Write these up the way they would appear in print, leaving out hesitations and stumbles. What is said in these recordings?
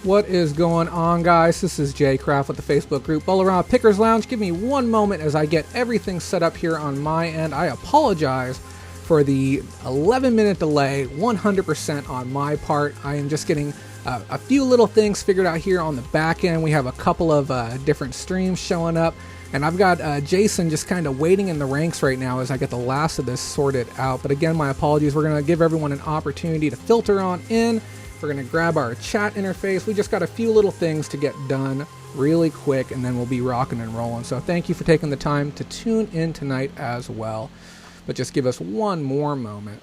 What is going on, guys? This is Jay Craft with the Facebook group Bolorama Pickers Lounge. Give me one moment as I get everything set up here on my end. I apologize for the 11-minute delay, 100% on my part. I am just getting a few little things figured out here on the back end. We have a couple of different streams showing up, and I've got Jason just kind of waiting in the ranks right now as I get the last of this sorted out. But again, my apologies. We're going to give everyone an opportunity to filter on in. We're going to grab our chat interface. We just got a few little things to get done really quick, and then we'll be rocking and rolling. So thank you for taking the time to tune in tonight as well. But just give us one more moment.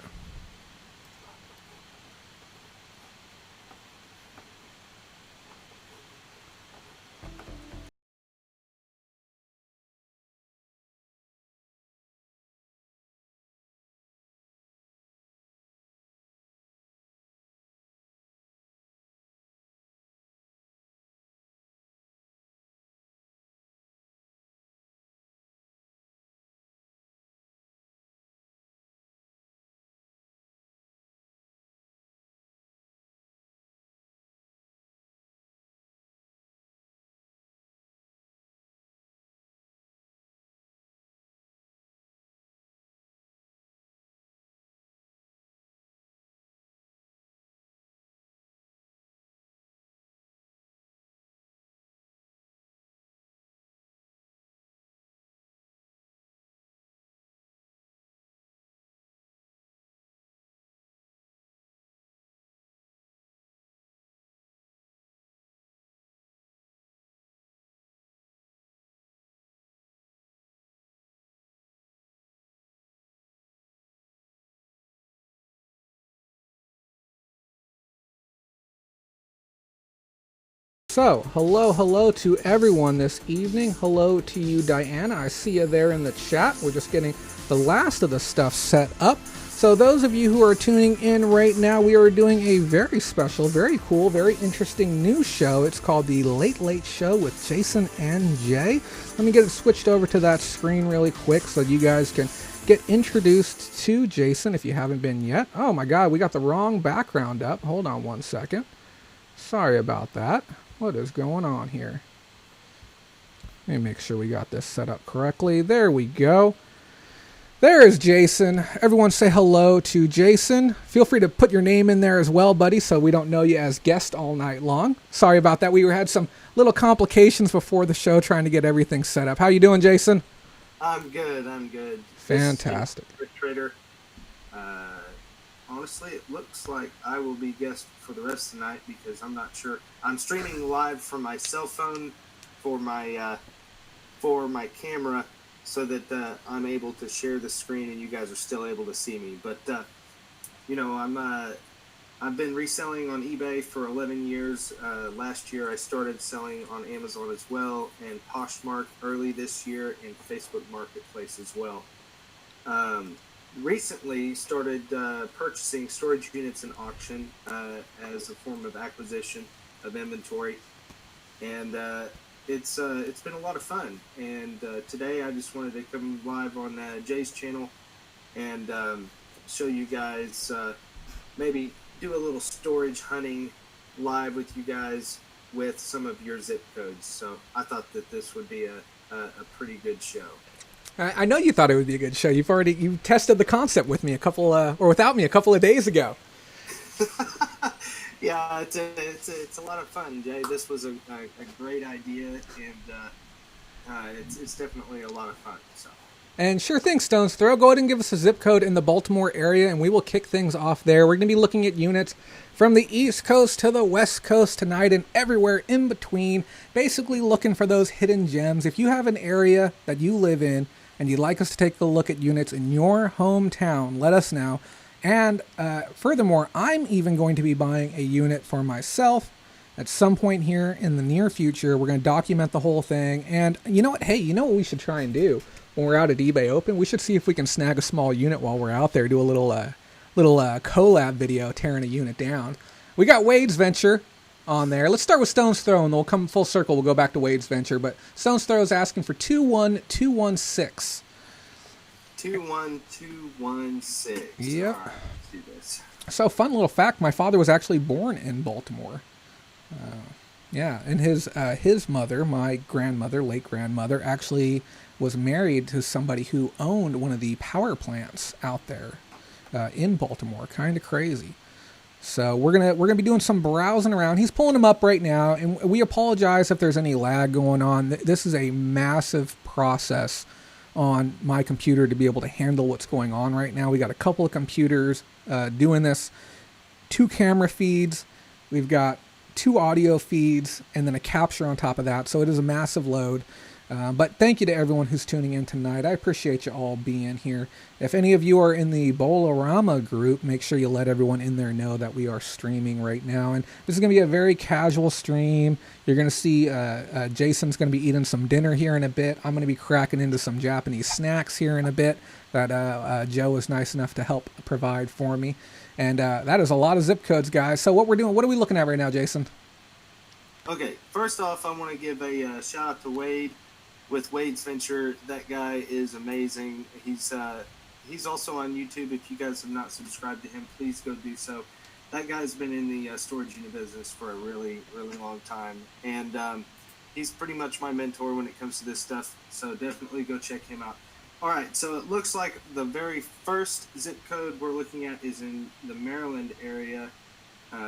So, hello to everyone this evening. Hello to you, Diana. I see you there in the chat. We're just getting the last of the stuff set up. So those of you who are tuning in right now, we are doing a very special, very cool, very interesting new show. It's called The Late Late Show with Jason and Jay. Let me get it switched over to that screen really quick so you guys can get introduced to Jason if you haven't been yet. Oh my God, we got the wrong background up. Hold on one second. Sorry about that. What is going on here? Let me make sure we got this set up correctly. There we go. There is Jason. Everyone say hello to Jason. Feel free to put your name in there as well, buddy, so we don't know you as guest all night long. Sorry about that. We had some little complications before the show trying to get everything set up. How you doing, Jason? I'm good. Fantastic. Trader. Honestly, it looks like I will be guest for the rest of the night because I'm not sure. I'm streaming live from my cell phone for my camera so that I'm able to share the screen and you guys are still able to see me. But I've been reselling on eBay for 11 years. Last year I started selling on Amazon as well, and Poshmark early this year, and Facebook Marketplace as well. Recently started purchasing storage units in auction as a form of acquisition of inventory, and it's been a lot of fun. And today I just wanted to come live on Jay's channel and show you guys, maybe do a little storage hunting live with you guys with some of your zip codes. So I thought that this would be a pretty good show. I know you thought it would be a good show. You tested the concept with me or without me a couple of days ago. Yeah, it's a lot of fun, Jay. This was a great idea, and it's definitely a lot of fun. So. And sure thing, Stone's Throw. Go ahead and give us a zip code in the Baltimore area, and we will kick things off there. We're going to be looking at units from the East Coast to the West Coast tonight and everywhere in between, basically looking for those hidden gems. If you have an area that you live in and you'd like us to take a look at units in your hometown, let us know. And furthermore, I'm even going to be buying a unit for myself at some point here in the near future. We're going to document the whole thing. And you know what? Hey, you know what we should try and do when we're out at eBay Open? We should see if we can snag a small unit while we're out there, do a little collab video tearing a unit down. We got Wade's Venture on there. Let's start with Stone's Throw, and we'll come full circle. We'll go back to Wade's Venture. But Stone's Throw is asking for 21216. 21216. Yep. All right, let's do this. So, fun little fact, my father was actually born in Baltimore. Yeah, and his mother, my grandmother, late grandmother, actually was married to somebody who owned one of the power plants out there in Baltimore. Kind of crazy. So we're gonna be doing some browsing around. He's pulling them up right now, and we apologize if there's any lag going on. This is a massive process on my computer to be able to handle what's going on right now. We got a couple of computers doing this, two camera feeds, we've got two audio feeds, and then a capture on top of that. So it is a massive load. But thank you to everyone who's tuning in tonight. I appreciate you all being here. If any of you are in the Bolorama group, make sure you let everyone in there know that we are streaming right now. And this is going to be a very casual stream. You're going to see Jason's going to be eating some dinner here in a bit. I'm going to be cracking into some Japanese snacks here in a bit that Joe was nice enough to help provide for me. And that is a lot of zip codes, guys. So what are we looking at right now, Jason? Okay, first off, I want to give a shout out to Wade. With Wade's Venture, that guy is amazing. He's also on YouTube. If you guys have not subscribed to him, please go do so. That guy's been in the storage unit business for a really, really long time, and he's pretty much my mentor when it comes to this stuff. So definitely go check him out. All right, so it looks like the very first zip code we're looking at is in the Maryland area,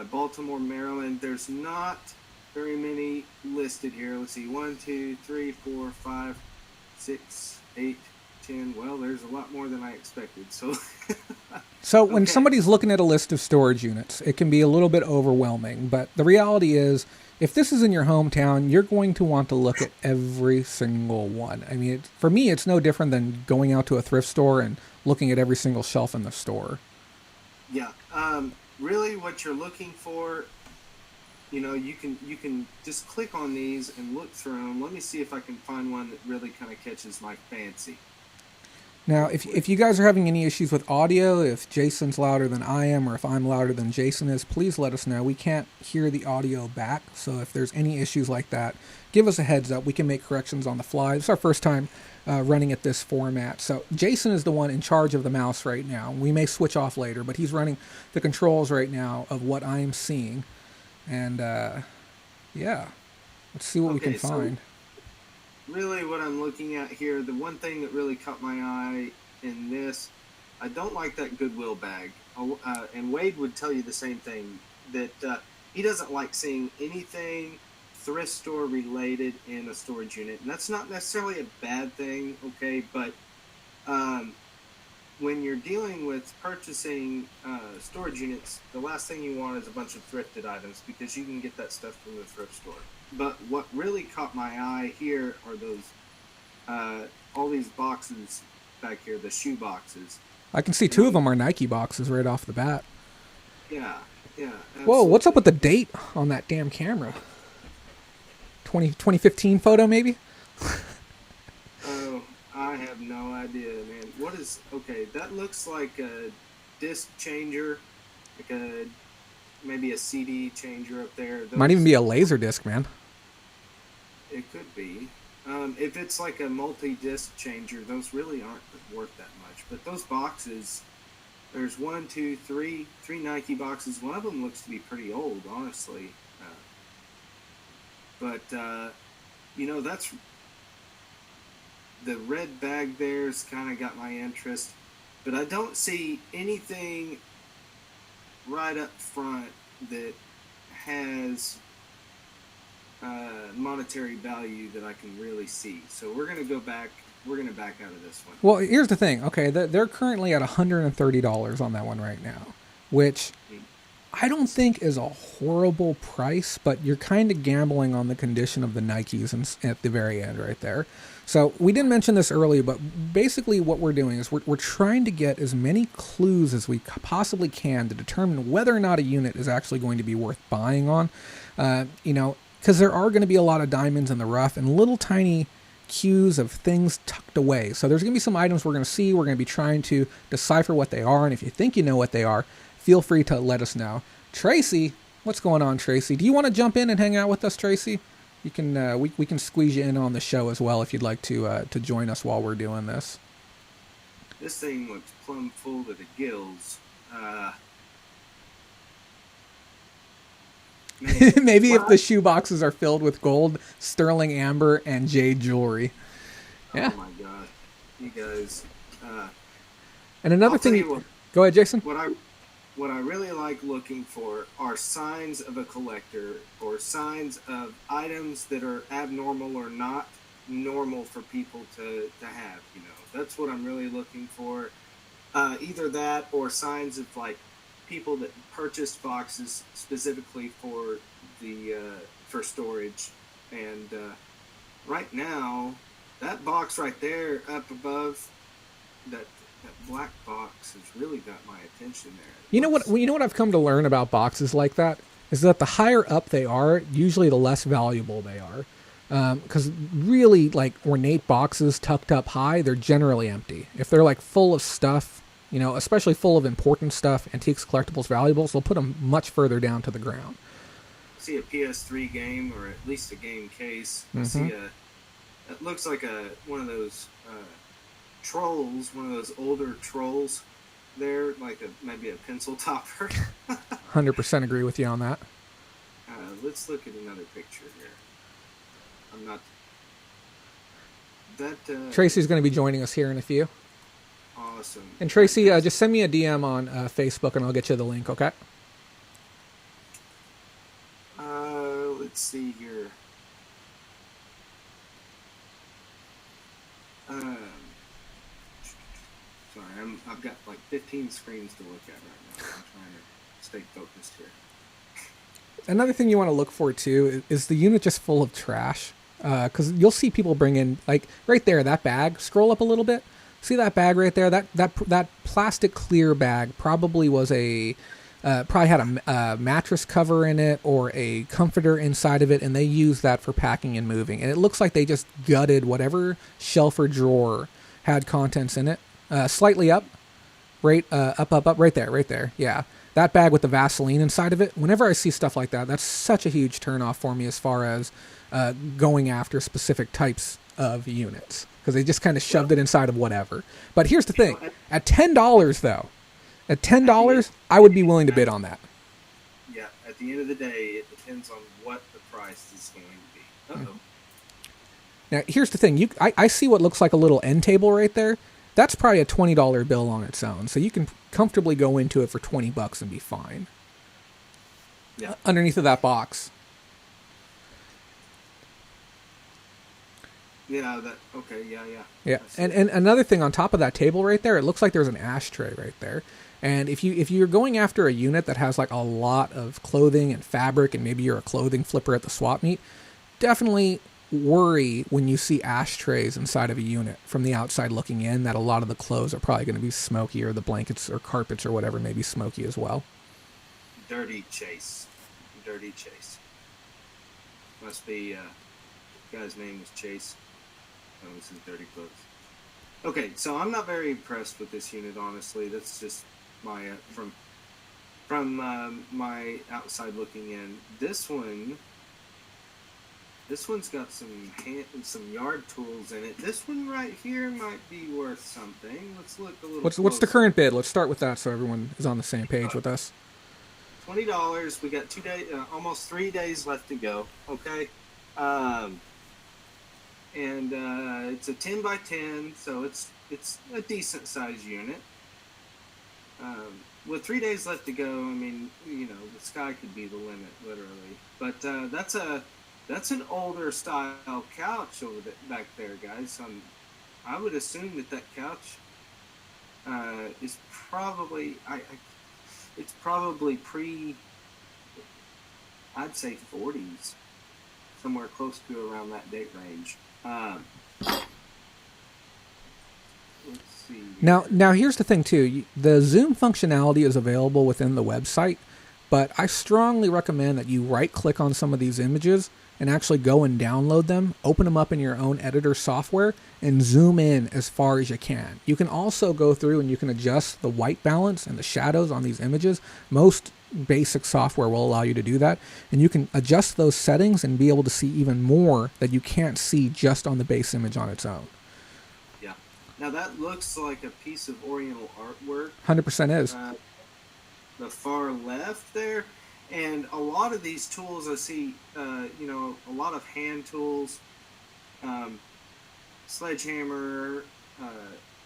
Baltimore, Maryland. There's not very many listed here. Let's see, 1, 2, 3, 4, 5, 6, 8, 10. Well, there's a lot more than I expected. So when somebody's looking at a list of storage units, it can be a little bit overwhelming. But the reality is, if this is in your hometown, you're going to want to look at every single one. I mean, for me, it's no different than going out to a thrift store and looking at every single shelf in the store. Yeah. Really, what you're looking for, you can just click on these and look through them. Let me see if I can find one that really kind of catches my fancy. Now, if you guys are having any issues with audio, if Jason's louder than I am or if I'm louder than Jason is, please let us know. We can't hear the audio back, so if there's any issues like that, give us a heads up. We can make corrections on the fly. This is our first time running at this format. So Jason is the one in charge of the mouse right now. We may switch off later, but he's running the controls right now of what I'm seeing. And, yeah, let's see what we can find. So really what I'm looking at here, the one thing that really caught my eye in this, I don't like that Goodwill bag. And Wade would tell you the same thing, that he doesn't like seeing anything thrift store related in a storage unit. And that's not necessarily a bad thing, okay, but when you're dealing with purchasing storage units, the last thing you want is a bunch of thrifted items, because you can get that stuff from the thrift store. But what really caught my eye here are those all these boxes back here, the shoe boxes. I can see two of them are Nike boxes right off the bat. Yeah. Absolutely. Whoa, what's up with the date on that damn camera? 2015 photo, maybe? Oh, I have no idea, man. What is... Okay, that looks like a disc changer, like maybe a CD changer up there. Might even be a laser disc, man. It could be. If it's like a multi-disc changer, those really aren't worth that much. But those boxes, there's 1, 2, 3 Nike boxes. One of them looks to be pretty old, honestly. But that's... The red bag there's kind of got my interest. But I don't see anything right up front that has monetary value that I can really see. So we're going to back out of this one. Well, here's the thing. Okay, they're currently at $130 on that one right now, which I don't think is a horrible price, but you're kind of gambling on the condition of the Nikes at the very end right there. So we didn't mention this earlier, but basically what we're doing is we're trying to get as many clues as we possibly can to determine whether or not a unit is actually going to be worth buying on. Because there are going to be a lot of diamonds in the rough and little tiny cues of things tucked away. So there's going to be some items we're going to see. We're going to be trying to decipher what they are. And if you think you know what they are, feel free to let us know. Tracy, what's going on, Tracy? Do you want to jump in and hang out with us, Tracy? You can we can squeeze you in on the show as well if you'd like to join us while we're doing this. This thing looks plumb full to the gills. Man, Maybe if well, the shoe boxes are filled with gold, sterling amber, and jade jewelry. oh Yeah. my god, you guys. Uh, And another I'll tell thing, you what. go ahead, Jason. What I really like looking for are signs of a collector or signs of items that are abnormal or not normal for people to have. That's what I'm really looking for. Either that or signs of like people that purchased boxes specifically for the for storage. And right now, that box right there up above that black box has really got my attention there. You know what? You know what I've come to learn about boxes like that is that the higher up they are, usually the less valuable they are. Because really, like ornate boxes tucked up high, they're generally empty. If they're like full of stuff, especially full of important stuff, antiques, collectibles, valuables, they'll put them much further down to the ground. See a PS3 game or at least a game case. I see it looks like one of those trolls, one of those older trolls. There, like maybe a pencil topper. 100% agree with you on that. Let's look at another picture here. I'm not. That Tracy's going to be joining us here in a few. Awesome. And Tracy, just send me a DM on Facebook and I'll get you the link, okay? Let's see here. Sorry, I've got like 15 screens to look at right now. I'm trying to stay focused here. Another thing you want to look for too is the unit just full of trash. Because you'll see people bring in, like right there, that bag. Scroll up a little bit. See that bag right there? That plastic clear bag probably was probably had a mattress cover in it or a comforter inside of it, and they use that for packing and moving. And it looks like they just gutted whatever shelf or drawer had contents in it. Slightly up, right, up, right there. Yeah, that bag with the Vaseline inside of it. Whenever I see stuff like that, that's such a huge turnoff for me as far as going after specific types of units, because they just kind of shoved it inside of whatever. But here's the thing: at $10 though, I would be willing to bid on that. Yeah, at the end of the day, it depends on what the price is going to be. Uh-oh. Now, here's the thing. I see what looks like a little end table right there. That's probably a $20 bill on its own. So you can comfortably go into it for $20 and be fine. Yeah. Underneath of that box. Yeah, yeah. Yeah. And another thing on top of that table right there, it looks like there's an ashtray right there. And if you're going after a unit that has like a lot of clothing and fabric, and maybe you're a clothing flipper at the swap meet, definitely worry when you see ashtrays inside of a unit from the outside looking in that a lot of the clothes are probably going to be smoky, or the blankets or carpets or whatever may be smoky as well. Dirty Chase. Must be the guy's name was Chase. Oh, this is Dirty Clothes. Okay, so I'm not very impressed with this unit, honestly. That's just my from my outside looking in. This one's got some yard tools in it. This one right here might be worth something. Let's look a little. What's the current bid? Let's start with that so everyone is on the same page with us. $20. We got 2 days, almost 3 days left to go. Okay, and it's a 10 by 10, so it's a decent sized unit. With 3 days left to go, I mean, the sky could be the limit, literally. But that's an older style couch back there, guys. I would assume that couch is probably it's probably I'd say 40s, somewhere close to around that date range. Let's see. Now here's the thing too. The zoom functionality is available within the website, but I strongly recommend that you right-click on some of these images and actually go and download them, open them up in your own editor software, and zoom in as far as you can. You can also go through and you can adjust the white balance and the shadows on these images. Most basic software will allow you to do that, and you can adjust those settings and be able to see even more that you can't see just on the base image on its own. Yeah. Now that looks like a piece of Oriental artwork. 100% is. The far left there, And a lot of these tools I see, a lot of hand tools, um, sledgehammer,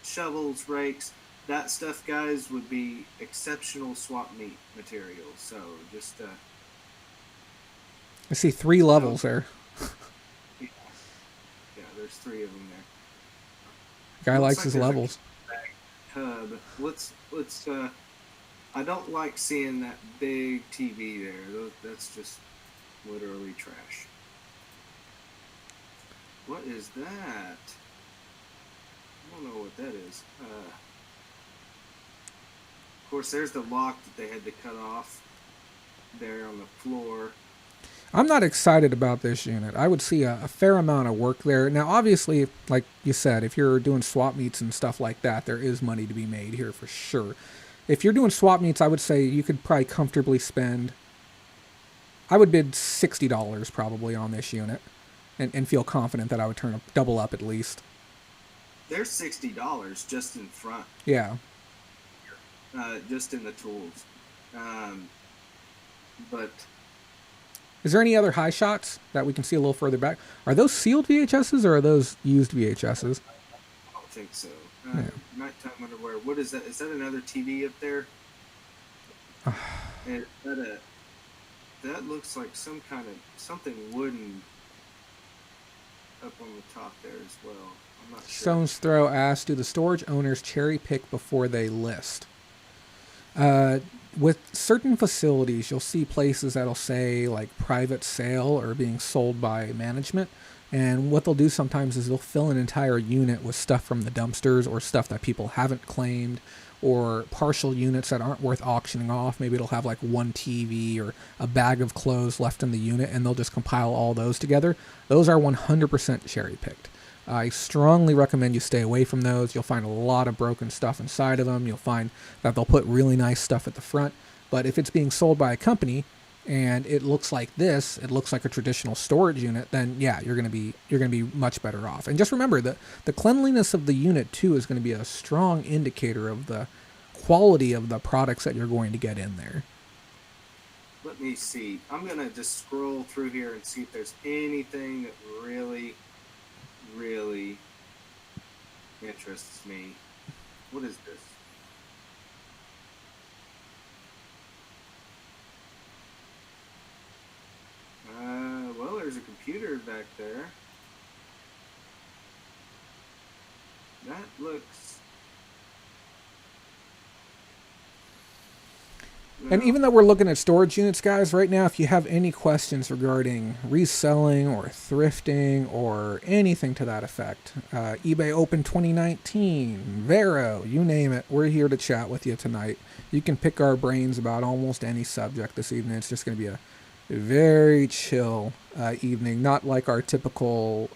shovels, rakes, that stuff, guys, would be exceptional swap meet material. So just, I see 3 levels there. yeah, yeah, there's 3 of them there. Guy Looks likes like his there's levels. a back tub. Let's. I don't like seeing that big TV there. That's just literally trash. What is that? I don't know what that is. Of course, there's the lock that they had to cut off there on the floor. I'm not excited about this unit. I would see a fair amount of work there. Now, obviously, like you said, if you're doing swap meets and stuff like that, there is money to be made here for sure. If you're doing swap meets, I would say you could probably comfortably spend. I would bid $60 probably on this unit, and feel confident that I would turn a double up at least. There's $60 just in front, Yeah. just in the tools. Um, but Is there any other high shots that we can see a little further back? Are those sealed VHSs or are those used VHSs? I don't think so. Yeah. Nighttime underwear. What is that? Is that another TV up there? And that looks like some kind of something wooden up on the top there as well. I'm not sure. Stone's Throw asks, do the storage owners cherry pick before they list? With certain facilities, you'll see places that'll say like private sale or being sold by management. And what they'll do sometimes is they'll fill an entire unit with stuff from the dumpsters or stuff that people haven't claimed, or partial units that aren't worth auctioning off. Maybe it'll have like one TV or a bag of clothes left in the unit, and they'll just compile all those together. Those are 100% cherry picked. I strongly recommend you stay away from those. You'll find a lot of broken stuff inside of them. You'll find that they'll put really nice stuff at the front. But if it's being sold by a company and it looks like this, it looks like a traditional storage unit, then yeah, you're gonna be much better off. And just remember that the cleanliness of the unit too is going to be a strong indicator of the quality of the products that you're going to get in there. Let me see. I'm gonna just scroll through here and see if there's anything that really interests me. What is this? Well, there's a computer back there. That looks... And even though we're looking at storage units, guys, right now, if you have any questions regarding reselling or thrifting or anything to that effect, eBay Open 2019, Vero, you name it, we're here to chat with you tonight. You can pick our brains about almost any subject this evening. It's just going to be a very chill evening, not like our typical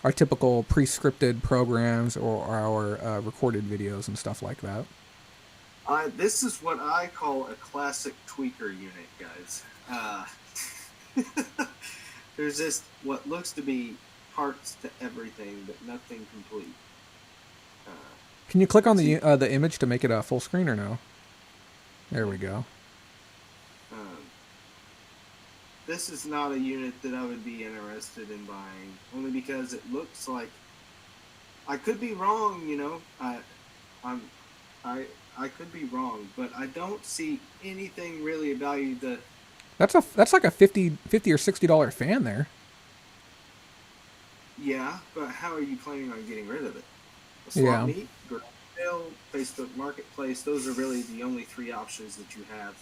pre-scripted programs or our recorded videos and stuff like that. This is what I call a classic tweaker unit, guys. There's just what looks to be parts to everything, but nothing complete. Can you click on the image to make it a full screen or no? There we go. This is not a unit that I would be interested in buying, only because it looks like... I could be wrong, you know. I could be wrong, but I don't see anything really of value. That's like a $50 or $60 fan there. Yeah, but how are you planning on getting rid of it? A Yeah. swap meet, garage sale, Facebook Marketplace. Those are really the only 3 options that you have.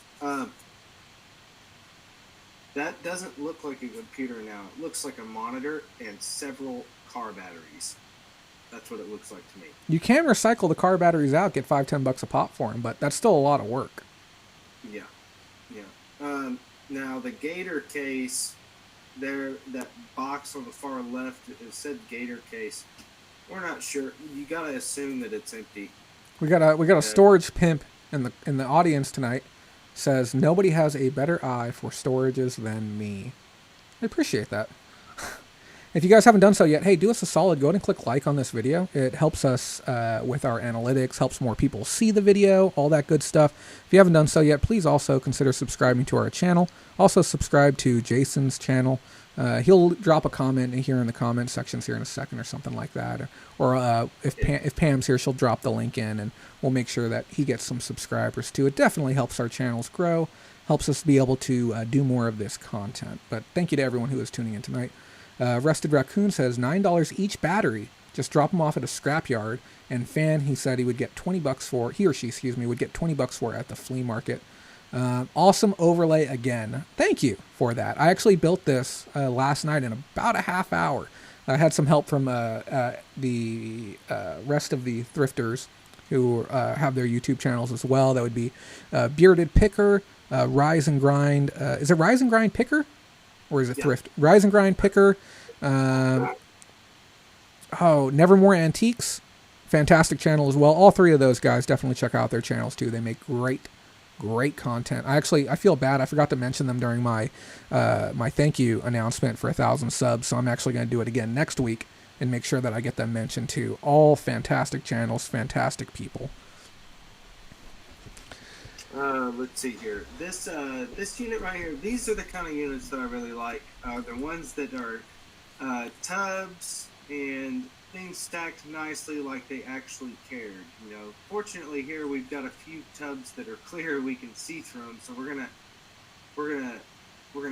That doesn't look like a computer now. It looks like a monitor and several car batteries. That's what it looks like to me. You can recycle the car batteries out, get $5-10 a pop for them, but that's still a lot of work. Yeah, yeah. Now the Gator case, there, that box on the far left, it said Gator case. We're not sure. You gotta assume that it's empty. We got a storage pimp in the audience tonight. Says nobody has a better eye for storages than me. I appreciate that. If you guys haven't done so yet, hey, do us a solid. Go ahead and click like on this video. It helps us with our analytics, helps more people see the video, all that good stuff. If you haven't done so yet, please also consider subscribing to our channel. Also subscribe to Jason's channel. He'll drop a comment here in the comment sections here in a second or something like that. Or if Pam's here, she'll drop the link in, and we'll make sure that he gets some subscribers too. It definitely helps our channels grow, helps us be able to do more of this content. But thank you to everyone who is tuning in tonight. Rested Raccoon says $9 each battery. Just drop them off at a scrapyard. And Fan, he said he would get $20 for, he or she, excuse me, would get $20 for at the flea market. Awesome overlay again. Thank you for that. I actually built this last night in about a half hour. I had some help from the rest of the thrifters who have their YouTube channels as well. That would be Bearded Picker, Rise and Grind. Is it Rise and Grind Picker? Or is it Thrift? Rise and Grind Picker. Nevermore Antiques. Fantastic channel as well. All three of those guys, definitely check out their channels too. They make great content. I feel bad. I forgot to mention them during my my thank you announcement for 1,000 subs. So I'm actually going to do it again next week and make sure that I get them mentioned too. All fantastic channels, fantastic people. Let's see here. This unit right here, these are the kind of units that I really like. They're ones that are tubs and things stacked nicely like they actually cared. You know, fortunately here we've got a few tubs that are clear, we can see through them. So we're gonna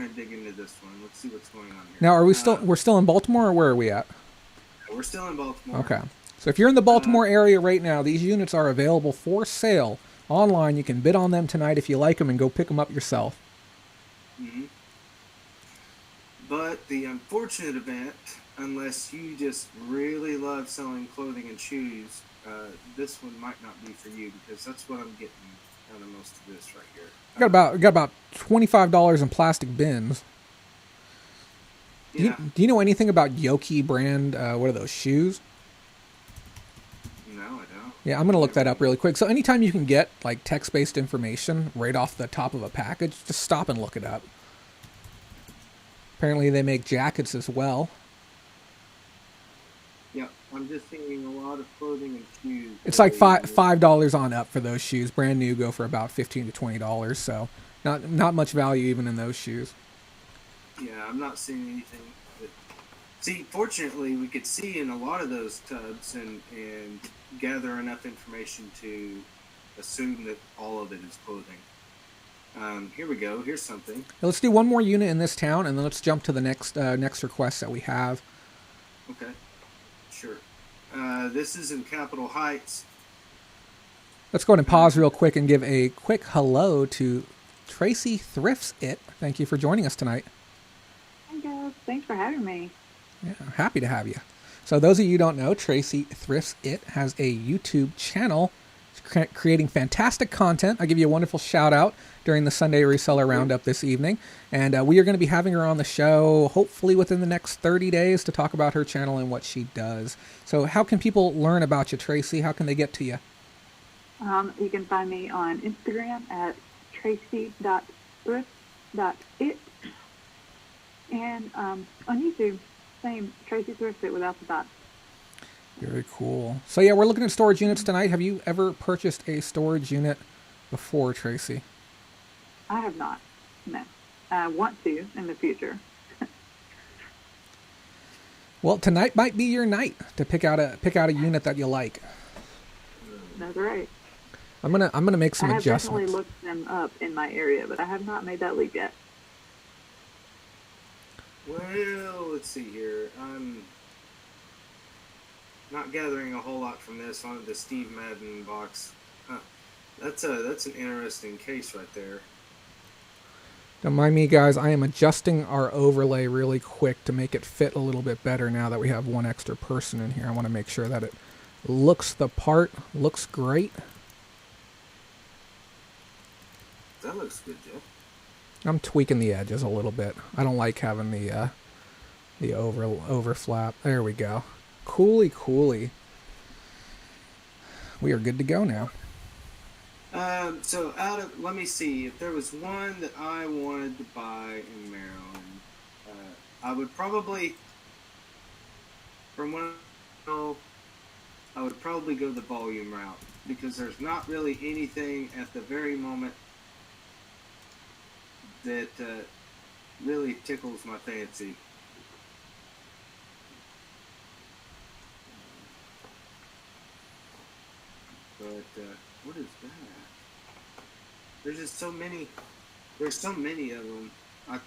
dig into this one. Let's see what's going on here. Now, are we we're still in Baltimore, or where are we at? We're still in Baltimore. Okay. So if you're in the Baltimore area right now, these units are available for sale online. You can bid on them tonight if you like them and go pick them up yourself. Mm-hmm. But the unfortunate event, unless you just really love selling clothing and shoes, this one might not be for you, because that's what I'm getting out of most of this right here. We got about $25 in plastic bins. Yeah. Do you know anything about Yoki brand? What are those shoes? No, I don't. Yeah, I'm gonna look that up really quick. So anytime you can get like text-based information right off the top of a package, just stop and look it up. Apparently they make jackets as well. Yeah, I'm just seeing a lot of clothing and shoes. It's like $5 on up for those shoes. Brand new go for about $15 to $20. So not much value even in those shoes. Yeah, I'm not seeing anything. See, fortunately, we could see in a lot of those tubs and gather enough information to assume that all of it is clothing. Here we go. Here's something. Let's do one more unit in this town, and then let's jump to the next request that we have. Okay, sure. This is in Capitol Heights. Let's go ahead and pause real quick and give a quick hello to Tracy Thrifts It. Thank you for joining us tonight. Hi guys, thanks for having me. Yeah, happy to have you. So those of you who don't know, Tracy Thrifts It has a YouTube channel creating fantastic content. I'll give you a wonderful shout out during the Sunday Reseller Roundup this evening. And we are going to be having her on the show hopefully within the next 30 days to talk about her channel and what she does. So how can people learn about you, Tracy? How can they get to you? You can find me on Instagram at tracy.thrift.it. And on YouTube, same, Tracy Thrifts It without the dot. Very cool. So yeah, we're looking at storage units tonight. Have you ever purchased a storage unit before, Tracy? I have not. No. I want to in the future. Well, tonight might be your night to pick out a unit that you like. That's right. I'm gonna make some adjustments. I have definitely looked them up in my area, but I have not made that leap yet. Well, let's see here. I'm not gathering a whole lot from this on the Steve Madden box. That's an interesting case right there. Don't mind me, guys. I am adjusting our overlay really quick to make it fit a little bit better now that we have one extra person in here. I want to make sure that it looks the part, looks great. That looks good, Jeff. I'm tweaking the edges a little bit. I don't like having the overflap. There we go. Cooly. We are good to go now. So let me see, if there was one that I wanted to buy in Maryland, I would probably from what I know, I would probably go the volume route because there's not really anything at the very moment that really tickles my fancy. But what is that? There's just so many. There's so many of them. I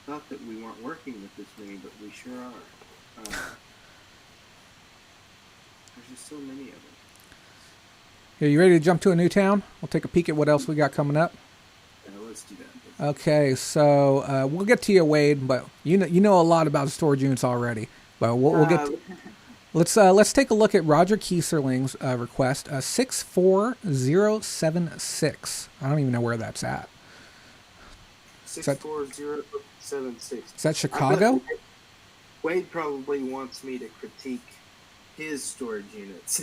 thought that we weren't working with this many, but we sure are. There's just so many of them. Are you ready to jump to a new town? We'll take a peek at what else we got coming up. Yeah, let's do that. Okay, so we'll get to you, Wade, but you know a lot about storage units already. But we'll get. Let's take a look at Roger Kieserling's request. 64076. I don't even know where that's at. 64076. Is that Chicago? Wade probably wants me to critique his storage units.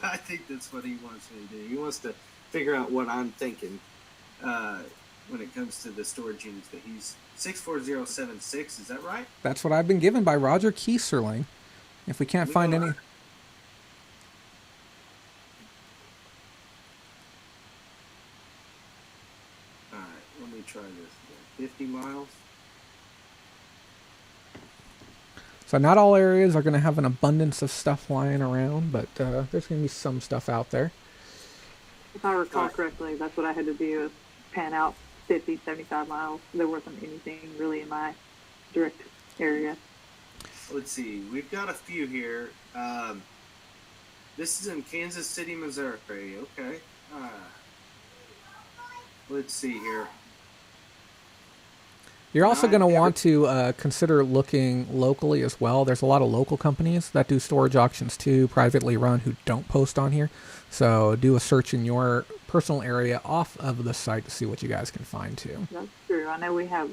I think that's what he wants me to do. He wants to figure out what I'm thinking when it comes to the storage units that he's 64076. Is that right? That's what I've been given by Roger Kieserling. If we can't find any. All right, let me try this again. 50 miles. So not all areas are going to have an abundance of stuff lying around, but there's going to be some stuff out there. If I recall correctly, that's what I had to do, is pan out 50, 75 miles. There wasn't anything really in my direct area. Let's see. We've got a few here. This is in Kansas City, Missouri. Okay. Let's see here. You're also going to want to consider looking locally as well. There's a lot of local companies that do storage auctions too, privately run, who don't post on here. So do a search in your personal area off of the site to see what you guys can find too. That's true. I know we have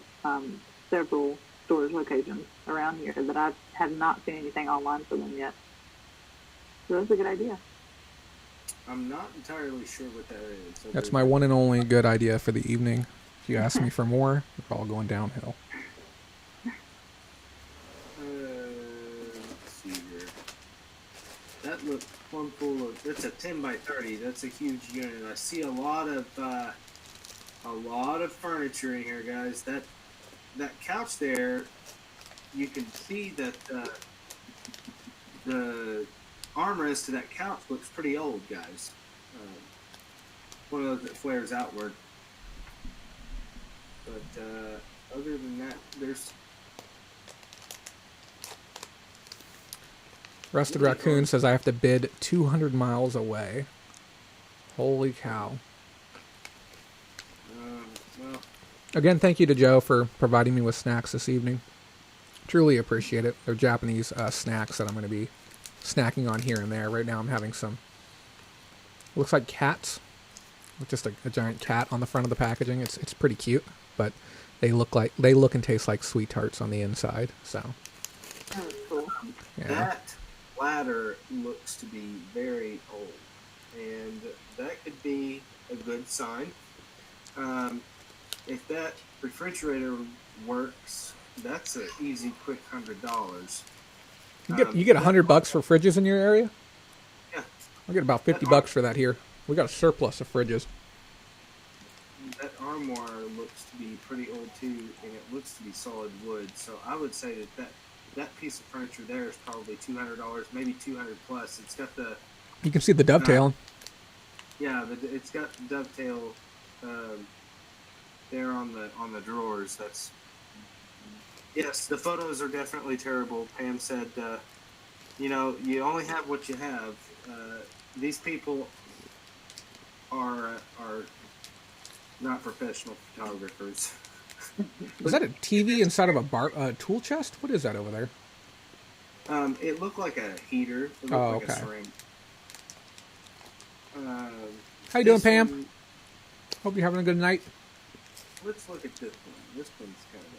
several storage locations around here, but I have not seen anything online for them yet. So that's a good idea. I'm not entirely sure what that is. So That's my one and only good idea for the evening. If you ask me for more, we're all going downhill. Let's see here. That looks plumb full of. That's a 10 by 30. That's a huge unit. I see a lot of furniture in here, guys. That couch there, you can see that the armrest to that couch looks pretty old, guys. One of those that flares outward. But other than that, there's... Rusted Raccoon says I have to bid 200 miles away. Holy cow. Well... Again, thank you to Joe for providing me with snacks this evening. Truly appreciate it. They're Japanese snacks that I'm going to be snacking on here and there. Right now I'm having some, looks like cats, with just a giant cat on the front of the packaging. It's pretty cute, but they look and taste like sweet tarts on the inside. So That's cool. yeah. That ladder looks to be very old, and that could be a good sign. If that refrigerator works, that's an easy, quick $100. You get $100 for fridges in your area? Yeah. I get about $50 for that here. We got a surplus of fridges. That armoire looks to be pretty old too, and it looks to be solid wood. So I would say that piece of furniture there is probably $200, maybe $200 plus. It's got the... You can see the dovetail. Yeah, it's got the dovetail there on the drawers. That's... Yes, the photos are definitely terrible. Pam said, you only have what you have. These people are not professional photographers. Was that a TV inside of a tool chest? What is that over there? It looked like a heater. It looked like a ceramic. How you doing, Pam? Hope you're having a good night. Let's look at this one. This one's kind of...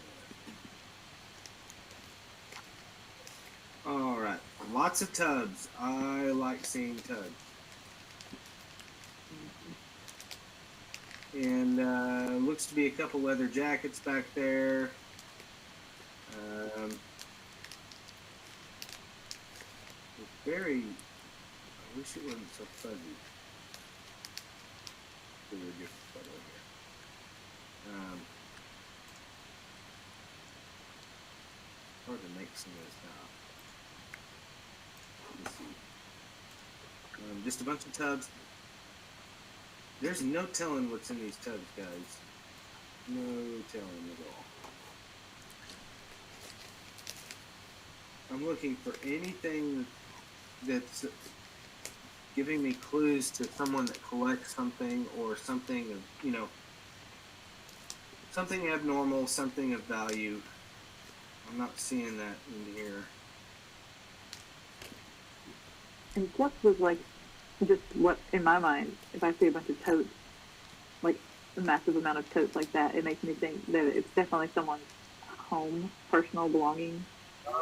All right, lots of tubs. I like seeing tubs. And looks to be a couple leather jackets back there. very. I wish it wasn't so fuzzy. Do a different photo here. Hard to make some of this now. Let's see. Just a bunch of tubs. There's no telling what's in these tubs, guys. No telling at all. I'm looking for anything that's giving me clues to someone that collects something or something of, something abnormal, something of value. I'm not seeing that in here. And plus was like, just what, in my mind, if I see a bunch of totes, like a massive amount of totes like that, it makes me think that it's definitely someone's home, personal belongings.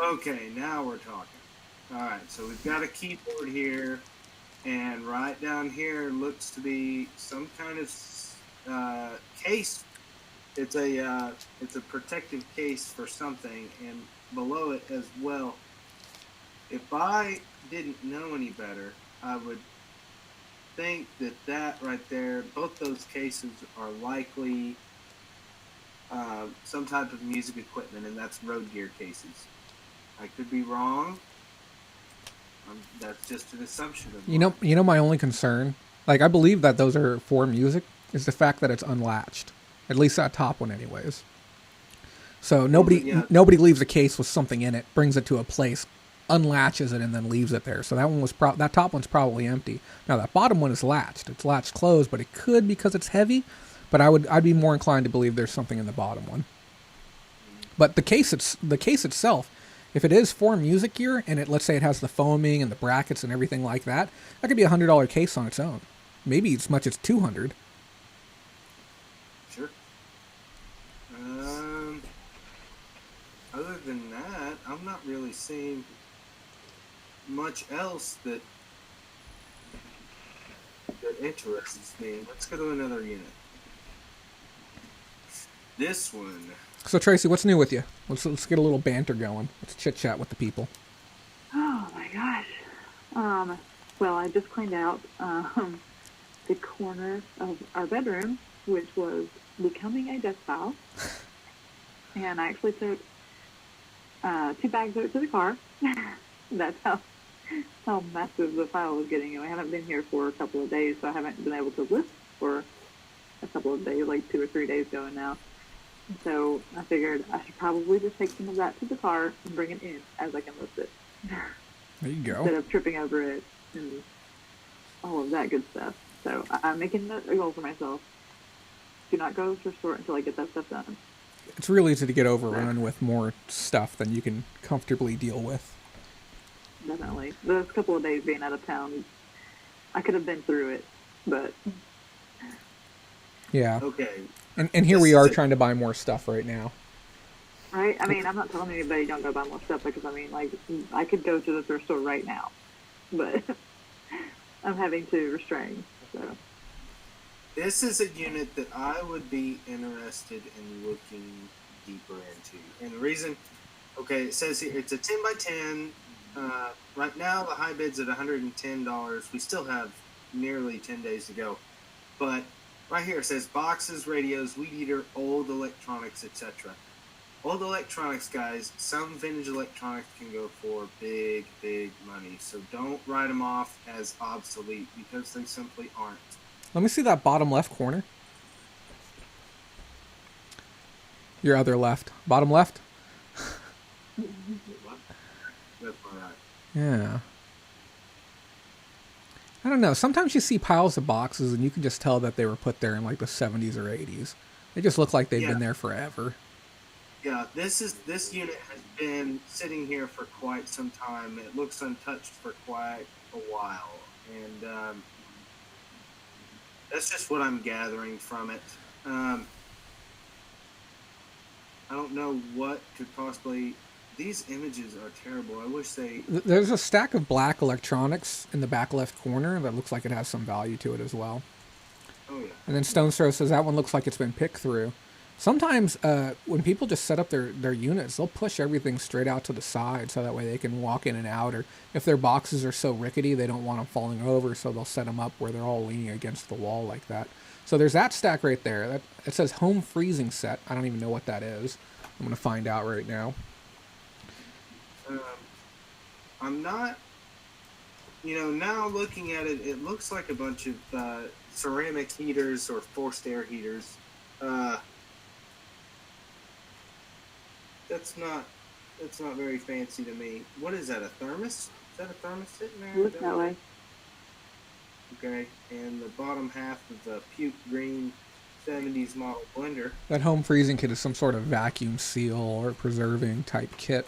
Okay, now we're talking. All right, so we've got a keyboard here, and right down here looks to be some kind of case. It's a protective case for something, and below it as well. If I didn't know any better, I would think that right there, both those cases are likely some type of music equipment, and that's road gear cases. I could be wrong. That's just an assumption of mine. You know, my only concern, like I believe that those are for music, is the fact that it's unlatched. At least that top one, anyways. So nobody leaves a case with something in it, brings it to a place, unlatches it, and then leaves it there. So that top one's probably empty. Now that bottom one is latched. It's latched closed, but it could because it's heavy. But I'd be more inclined to believe there's something in the bottom one. But the case itself, if it is for music gear, and let's say it has the foaming and the brackets and everything like that, that could be $100 case on its own. Maybe as much as $200. Sure. Other than that, I'm not really seeing much else that interests me. Let's go to another unit. This one. So Tracy, what's new with you? Let's get a little banter going. Let's chit chat with the people. Oh my gosh. Well, I just cleaned out the corner of our bedroom, which was becoming a death pile. And I actually took 2 bags of it to the car. That's how massive the pile was getting. And I haven't been here for a couple of days, so I haven't been able to lift for a couple of days, like 2 or 3 days going now. So I figured I should probably just take some of that to the car and bring it in as I can lift it. There you go. Instead of tripping over it and all of that good stuff. So I'm making a goal for myself. Do not go to the store until I get that stuff done. It's real easy to get overrun with more stuff than you can comfortably deal with. Definitely. Those couple of days being out of town, I could have been through it, but... Yeah. Okay. And here we are trying to buy more stuff right now. Right? I mean, I'm not telling anybody don't go buy more stuff because, I mean, like, I could go to the thrift store right now, but I'm having to restrain, so... This is a unit that I would be interested in looking deeper into. And the reason, okay, it says here, it's a 10 by 10. Right now, the high bid's at $110. We still have nearly 10 days to go. But right here, it says boxes, radios, weed eater, old electronics, etc. Old electronics, guys, some vintage electronics can go for big, big money. So don't write them off as obsolete because they simply aren't. Let me see that bottom left corner. Your other left. Bottom left? That's all right. Yeah. I don't know. Sometimes you see piles of boxes and you can just tell that they were put there in like the 70s or 80s. They just look like they've been there forever. Yeah, this unit has been sitting here for quite some time. It looks untouched for quite a while. And that's just what I'm gathering from it. I don't know what could possibly... These images are terrible. I wish they... There's a stack of black electronics in the back left corner that looks like it has some value to it as well. Oh, yeah. And then Stone's Throw says that one looks like it's been picked through. Sometimes when people just set up their units, they'll push everything straight out to the side so that way they can walk in and out. Or if their boxes are so rickety, they don't want them falling over, so they'll set them up where they're all leaning against the wall like that. So there's that stack right there. That it says home freezing set. I don't even know what that is. I'm going to find out right now. I'm not, now looking at it, it looks like a bunch of ceramic heaters or forced air heaters. That's not very fancy to me. What is that, a thermos? Is that a thermos sitting there? Looks that way. Okay, and the bottom half of the puke green 70s model blender. That home freezing kit is some sort of vacuum seal or preserving type kit.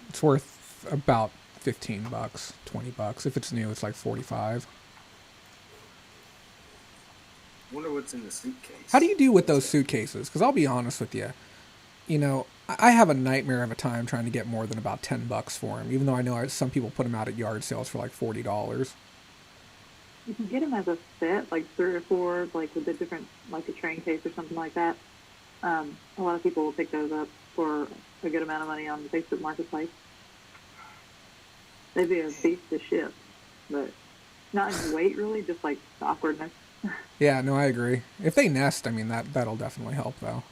It's worth about $15, $20. If it's new, it's like $45. Wonder what's in the suitcase. How do you do with those suitcases? Because I'll be honest with you, I have a nightmare of a time trying to get more than about $10 for them. Even though I know some people put them out at yard sales for like $40. You can get them as a set, like 3 or 4, like with a different, like a train case or something like that. A lot of people will pick those up for a good amount of money on the Facebook Marketplace. They'd be a beast to ship, but not in weight really, just like the awkwardness. Yeah, no, I agree. If they nest, I mean that'll definitely help though.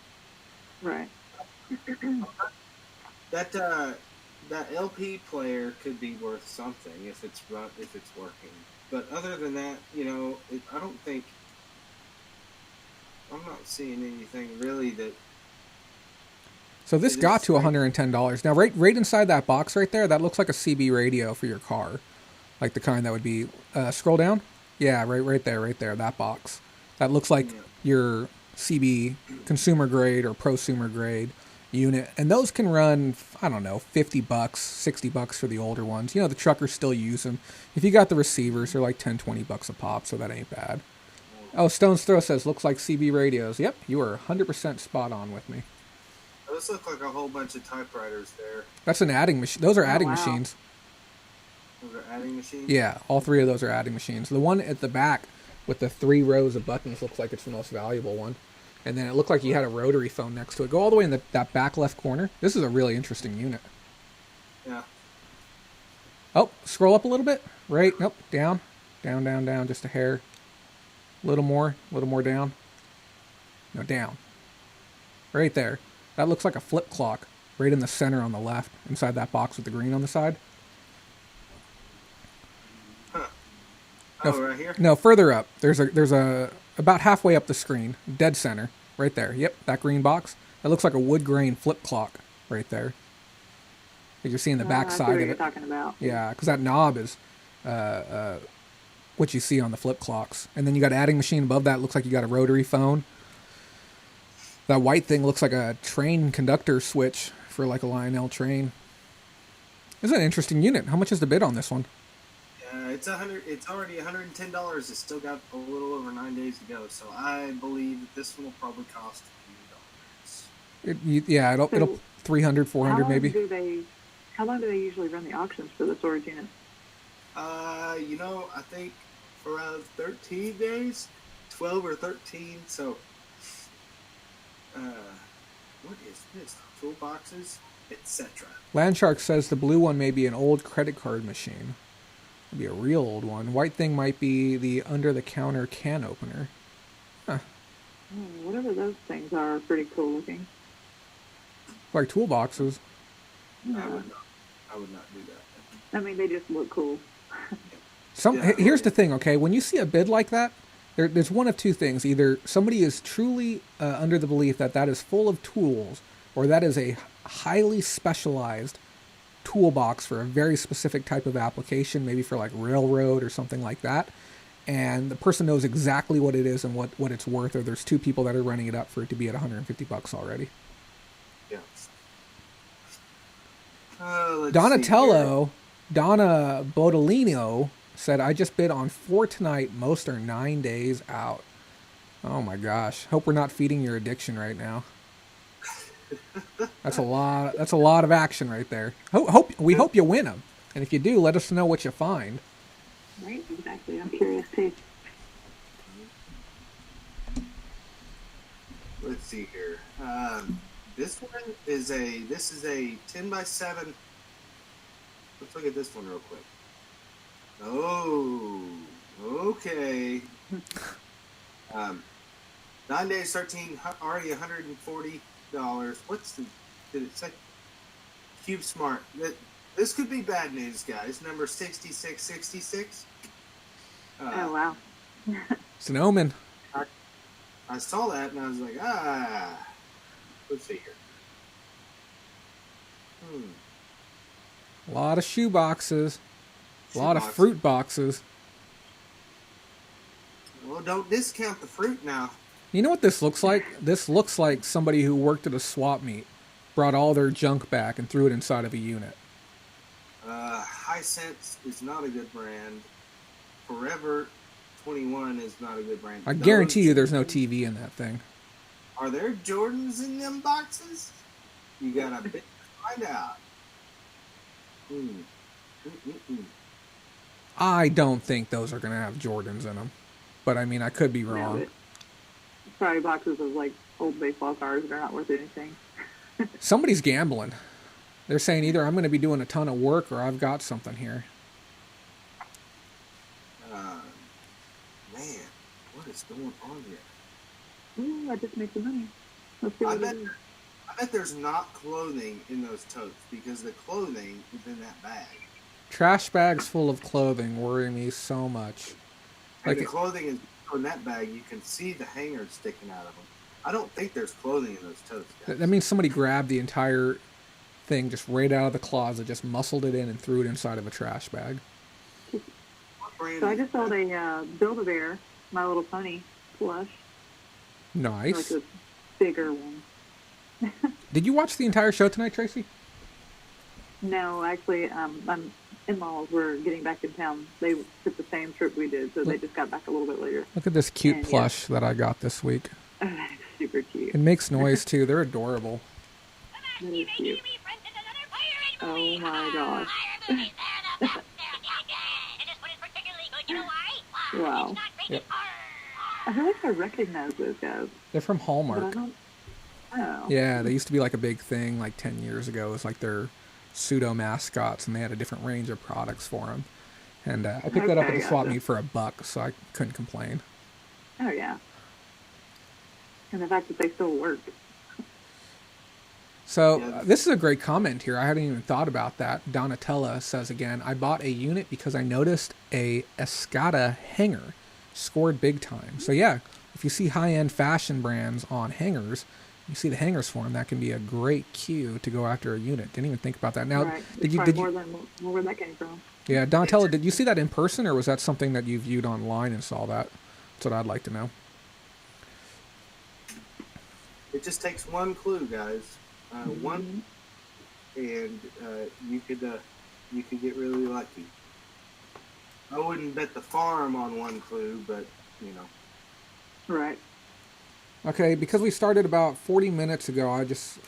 Right. That LP player could be worth something if it's working. But other than that, I'm not seeing anything really that. So this got to $110. Now, right inside that box right there, that looks like a CB radio for your car, like the kind that would be. Scroll down. Yeah, right there, that box. That looks like your CB consumer grade or prosumer grade unit, and those can run, I don't know, $50, $60 for the older ones. The truckers still use them. If you got the receivers, they're like $10, $20 a pop, so that ain't bad. Oh, Stone's Throw says, looks like CB radios. Yep, you are 100% spot on with me. Those look like a whole bunch of typewriters there. That's an adding machine. Those are adding machines. Those are adding machines? Yeah, all 3 of those are adding machines. The one at the back with the 3 rows of buttons looks like it's the most valuable one. And then it looked like you had a rotary phone next to it. Go all the way in that back left corner. This is a really interesting unit. Yeah. Oh, scroll up a little bit. Right. Nope. Down. Down. Just a hair. A little more down. No, down. Right there. That looks like a flip clock. Right in the center on the left. Inside that box with the green on the side. Huh. No, right here? No, further up. There's a about halfway up the screen, dead center, right there. Yep, that green box. That looks like a wood grain flip clock right there. You're seeing the back side of it. You're talking about. Yeah, because that knob is what you see on the flip clocks. And then you got an adding machine above that. Looks like you got a rotary phone. That white thing looks like a train conductor switch for like a Lionel train. This is an interesting unit. How much is the bid on this one? It's already $110. It's still got a little over 9 days to go, so I believe that this one will probably cost a few dollars. It'll 300, 400 maybe. How long do they usually run the auctions for the storage units? I think around 13 days, 12 or 13. So, what is this? Toolboxes, etc. Landshark says the blue one may be an old credit card machine. Be a real old one. White thing might be the under-the-counter can opener. Huh. Whatever those things are pretty cool looking. Like toolboxes. Yeah. I would not do that. I mean, they just look cool. Here's the thing, okay? When you see a bid like that, there's one of two things. Either somebody is truly under the belief that is full of tools, or that is a highly specialized toolbox for a very specific type of application, maybe for like railroad or something like that, and the person knows exactly what it is and what it's worth, or there's 2 people that are running it up for it to be at $150 already. Yeah. Donna Bodolino said, I just bid on 4 tonight. Most are 9 days out. Oh my gosh. Hope we're not feeding your addiction right now. That's a lot of action right there. We hope you win them, and if you do, let us know what you find. Right, exactly. I'm curious too. Let's see here. This is a 10x7. Let's look at this one real quick. Oh, okay. 9 days, 13, already $140. Did it say? Cube Smart. This could be bad news, guys. Number 6666. Oh, wow. It's an omen. I saw that and I was like, let's see here. A lot of shoe boxes. A lot of fruit boxes. Well, don't discount the fruit now. You know what this looks like? This looks like somebody who worked at a swap meet brought all their junk back and threw it inside of a unit. Hisense is not a good brand. Forever 21 is not a good brand. I guarantee you there's no TV in that thing. Are there Jordans in them boxes? You gotta find out. I don't think those are going to have Jordans in them. But I mean, I could be No, wrong. but probably boxes of like old baseball cards that are not worth anything. Somebody's gambling. They're saying either I'm going to be doing a ton of work or I've got something here. Man, what is going on here? Ooh, I just made some money. Let's see what it is. I bet there's not clothing in those totes because the clothing is in that bag. Trash bags full of clothing worry me so much. And the clothing is in that bag. You can see the hangers sticking out of them. I don't think there's clothing in those totes, guys. That means somebody grabbed the entire thing just right out of the closet, just muscled it in and threw it inside of a trash bag. So I just sold a Build-A-Bear, My Little Pony plush. Nice. Like a bigger one. Did you watch the entire show tonight, Tracy? No, actually, my in-laws were getting back in town. They took the same trip we did, so they just got back a little bit later. Look at this cute And, plush that I got this week. Oh, that is super cute. It makes noise too. They're adorable. That is cute. Oh my gosh. Wow. Yep. I feel like I recognize those guys. They're from But I Hallmark. don't. Oh. Yeah, they used to be like a big thing like 10 years ago. It was like their pseudo mascots, and they had a different range of products for them. And I picked that up at Okay, the swap gotcha. meet for $1, so I couldn't complain. Oh, yeah. And the fact that they still work. So Yeah. this is a great comment here. I hadn't even thought about that. Donatella says again, I bought a unit because I noticed a Escada hanger scored big time. So yeah, if you see high-end fashion brands on hangers, you see the hangers for them, that can be a great cue to go after a unit. Didn't even think about that. Now, Right. did It's you, probably more where that came from. yeah, Donatella, did you see that in person, or was that something that you viewed online and saw that? That's what I'd like to know. It just takes one clue, guys. One, and you could get really lucky. I wouldn't bet the farm on one clue, but you know. Right. Okay, because we started about 40 minutes ago,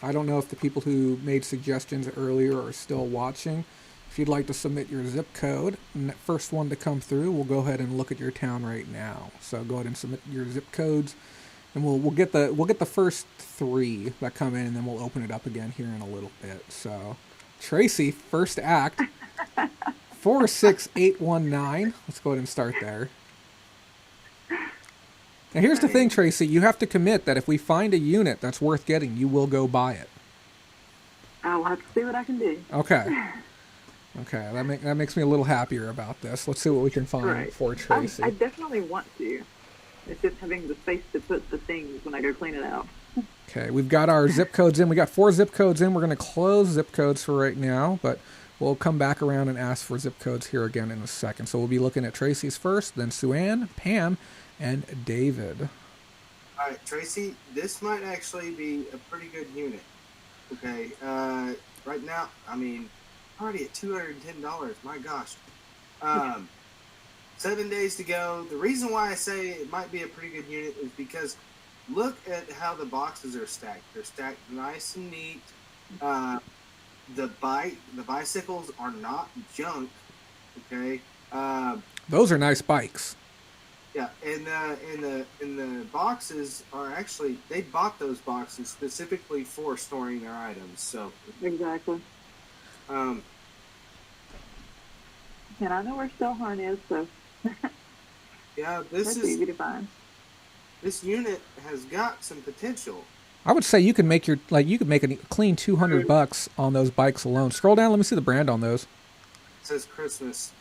I don't know if the people who made suggestions earlier are still watching. If you'd like to submit your zip code, and that first one to come through, we'll go ahead and look at your town right now. So go ahead and submit your zip codes, and we'll get the first 3 that come in, and then we'll open it up again here in a little bit. So, Tracy, first act, 46819. Let's go ahead and start there. Now here's the thing, Tracy. You have to commit that if we find a unit that's worth getting, you will go buy it. I'll have to see what I can do. Okay. Okay, that makes me a little happier about this. Let's see what we can find Right. for Tracy. I definitely want to. It's just having the space to put the things when I go clean it out. Okay, we've got our zip codes in. We got 4 zip codes in. We're going to close zip codes for right now, but we'll come back around and ask for zip codes here again in a second. So we'll be looking at Tracy's first, then Sue-Ann, Pam, and David. All right, Tracy, this might actually be a pretty good unit. Okay, right now, I mean, already at $210. My gosh. 7 days to go. The reason why I say it might be a pretty good unit is because look at how the boxes are stacked. They're stacked nice and neat. The bicycles are not junk. Okay. Those are nice bikes. Yeah, and the boxes are actually, they bought those boxes specifically for storing their items. So Exactly. um, And I know where Stellhorn is, so yeah, that's easy to find. this unit has got some potential. I would say you could make a clean $200 on those bikes alone. Scroll down. Let me see the brand on those. It says Christmas.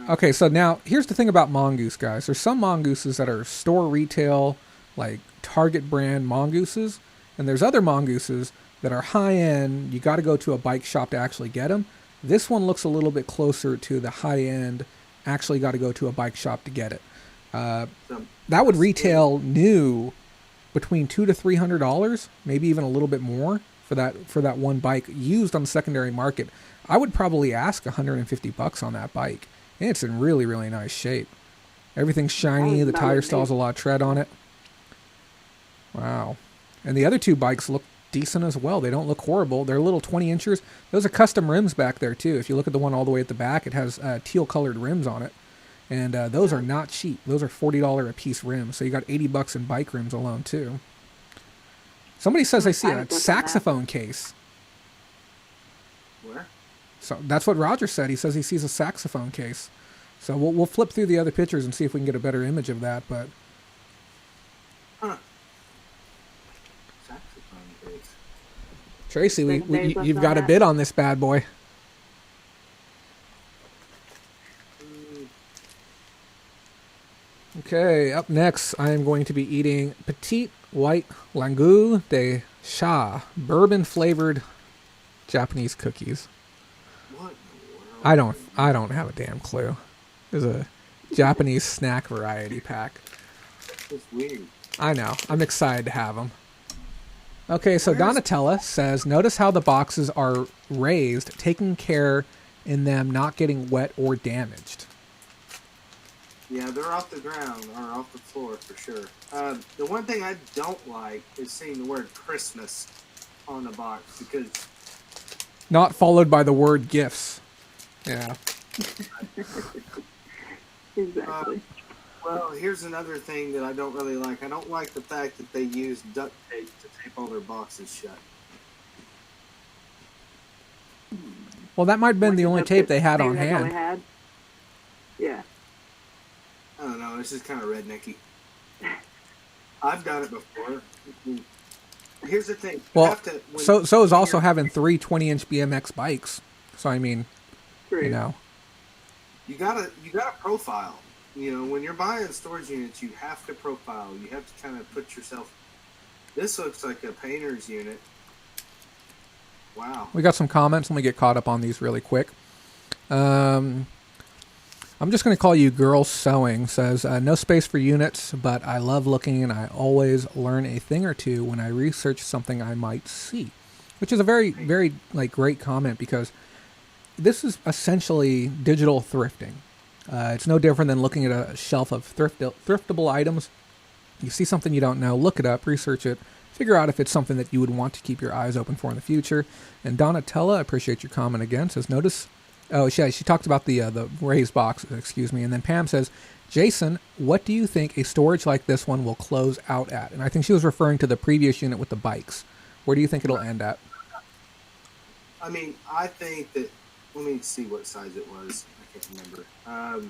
Okay, so now here's the thing about Mongoose, guys. There's some Mongooses that are store retail, like Target brand Mongooses, and there's other Mongooses that are high end. You got to go to a bike shop to actually get them. This one looks a little bit closer to the high end. Actually, got to go to a bike shop to get it. That would retail new between $200 to $300, maybe even a little bit more for that one bike used on the secondary market. I would probably ask $150 on that bike. And it's in really, really nice shape. Everything's shiny. The tire still has a lot of tread on it. Wow. And the other two bikes look decent as well. They don't look horrible. They're little 20 inchers. Those are custom rims back there too. If you look at the one all the way at the back, it has teal colored rims on it. And those are not cheap. Those are $40 a piece rims. So you got $80 in bike rims alone too. Somebody says they see a saxophone case. Where? So that's what Roger said. He says he sees a saxophone case. So we'll flip through the other pictures and see if we can get a better image of that. But Saxophone case. Tracy, you've got a bid on this bad boy. Okay, up next, I am going to be eating Petite White Langoule de Chat, bourbon-flavored Japanese cookies. What in the world? I don't have a damn clue. There's a Japanese snack variety pack. That's weird. I know. I'm excited to have them. Okay, so Donatella says, notice how the boxes are raised, taking care in them not getting wet or damaged. Yeah, they're off the ground or off the floor for sure. The one thing I don't like is seeing the word Christmas on the box because Not followed by the word gifts. Yeah. Exactly. well, here's another thing that I don't really like. I don't like the fact that they use duct tape to tape all their boxes shut. Well, that might have been the only tape they had on Maybe that's all hand. they had. Yeah. I don't know. It's just kind of rednecky. I've done it before. Here's the thing. You Well, have to, when- so is when also you're- having 3 20-inch BMX bikes. So, I mean, True. you know. You gotta profile. You know, when you're buying storage units, you have to profile. You have to kind of put yourself. This looks like a painter's unit. Wow. We got some comments. Let me get caught up on these really quick. I'm just going to call you Girl Sewing. Says, no space for units, but I love looking and I always learn a thing or two when I research something I might see. Which is a very, very great comment because this is essentially digital thrifting. It's no different than looking at a shelf of thriftable items. You see something you don't know, look it up, research it, figure out if it's something that you would want to keep your eyes open for in the future. And Donatella, I appreciate your comment again, says, notice... Oh, she talked about the raised boxes, excuse me. And then Pam says, Jason, what do you think a storage like this one will close out at? And I think she was referring to the previous unit with the bikes. Where do you think it'll end at? I mean, I think that. Let me see what size it was. I can't remember.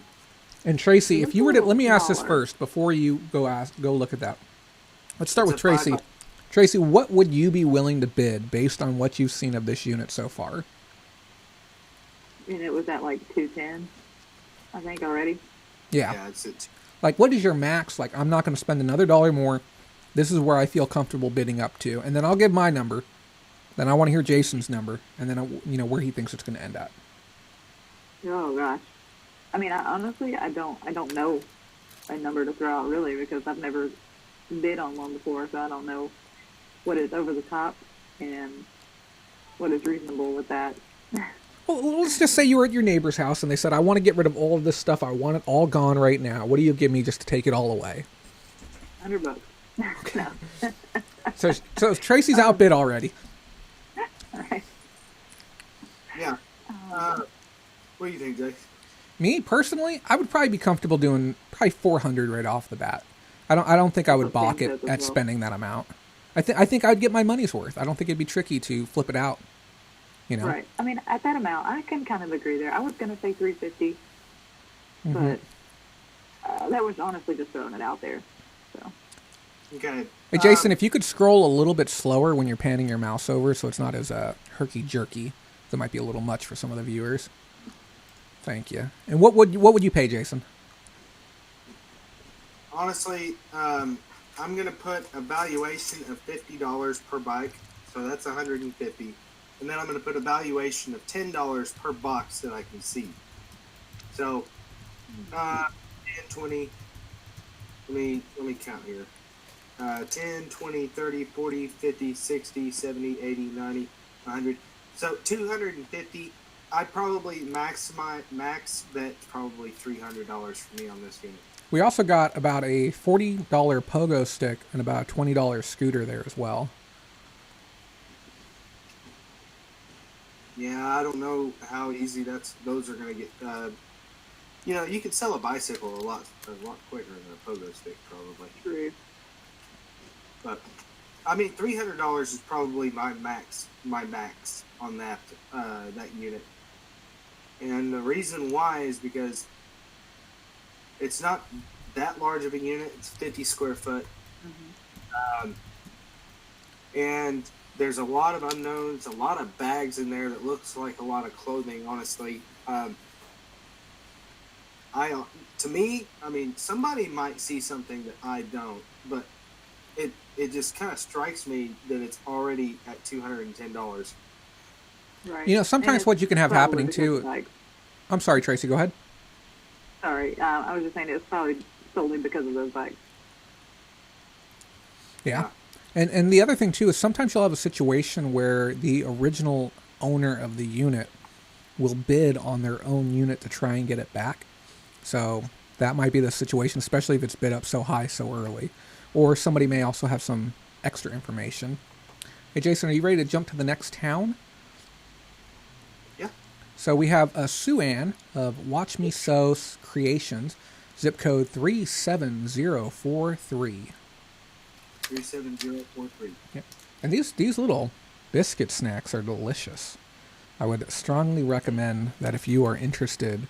And Tracy, if you were to... Let me ask this Smaller. first before you go look at that. Let's start It's with a Tracy. 5 by- Tracy, what would you be willing to bid based on what you've seen of this unit so far? And it was at like 210, I think, already. Yeah. It's Like, what is your max? Like, I'm not going to spend another dollar more. This is where I feel comfortable bidding up to. And then I'll give my number. Then I want to hear Jason's number. And then, where he thinks it's going to end at. Oh gosh. I mean, I don't know a number to throw out really because I've never bid on one before, so I don't know what is over the top and what is reasonable with that. Well, let's just say you were at your neighbor's house and they said, I want to get rid of all of this stuff. I want it all gone right now. What do you give me just to take it all away? $100. Okay. So Tracy's outbid already. All right. yeah. What do you think, Jake? Me personally, I would probably be comfortable doing probably 400 right off the bat. I don't think I would balk at spending that amount. I think I'd get my money's worth. I don't think it'd be tricky to flip it out. You know? Right. I mean, at that amount, I can kind of agree there. I was going to say 350, but that was honestly just throwing it out there. So. Okay. Hey, Jason, if you could scroll a little bit slower when you're panning your mouse over so it's not as herky-jerky. That might be a little much for some of the viewers. Thank you. And what would you pay, Jason? Honestly, I'm going to put a valuation of $50 per bike, so that's $150. And then I'm going to put a valuation of $10 per box that I can see. So, 10, 20, let me count here. 10, 20, 30, 40, 50, 60, 70, 80, 90, 100. So 250. I'd probably max bet probably $300 for me on this unit. We also got about a $40 pogo stick and about a $20 scooter there as well. Yeah, I don't know how easy those are going to get. You could sell a bicycle a lot quicker than a pogo stick, probably. True. But I mean, $300 is probably my max on that unit. And the reason why is because it's not that large of a unit. It's 50 square foot. And there's a lot of unknowns, a lot of bags in there that looks like a lot of clothing, honestly. To me, I mean, somebody might see something that I don't, but it just kind of strikes me that it's already at $210. Right. You know, sometimes what you can have happening too. I'm sorry, Tracy. Go ahead. Sorry, I was just saying it's probably solely because of those bikes. Yeah. And the other thing too is sometimes you'll have a situation where the original owner of the unit will bid on their own unit to try and get it back. So that might be the situation, especially if it's bid up so high so early. Or somebody may also have some extra information. Hey, Jason, are you ready to jump to the next town? Yeah. So we have a Suan of Watch Me Sew Creations, zip code 37043. 37043. Yep. And these little biscuit snacks are delicious. I would strongly recommend that if you are interested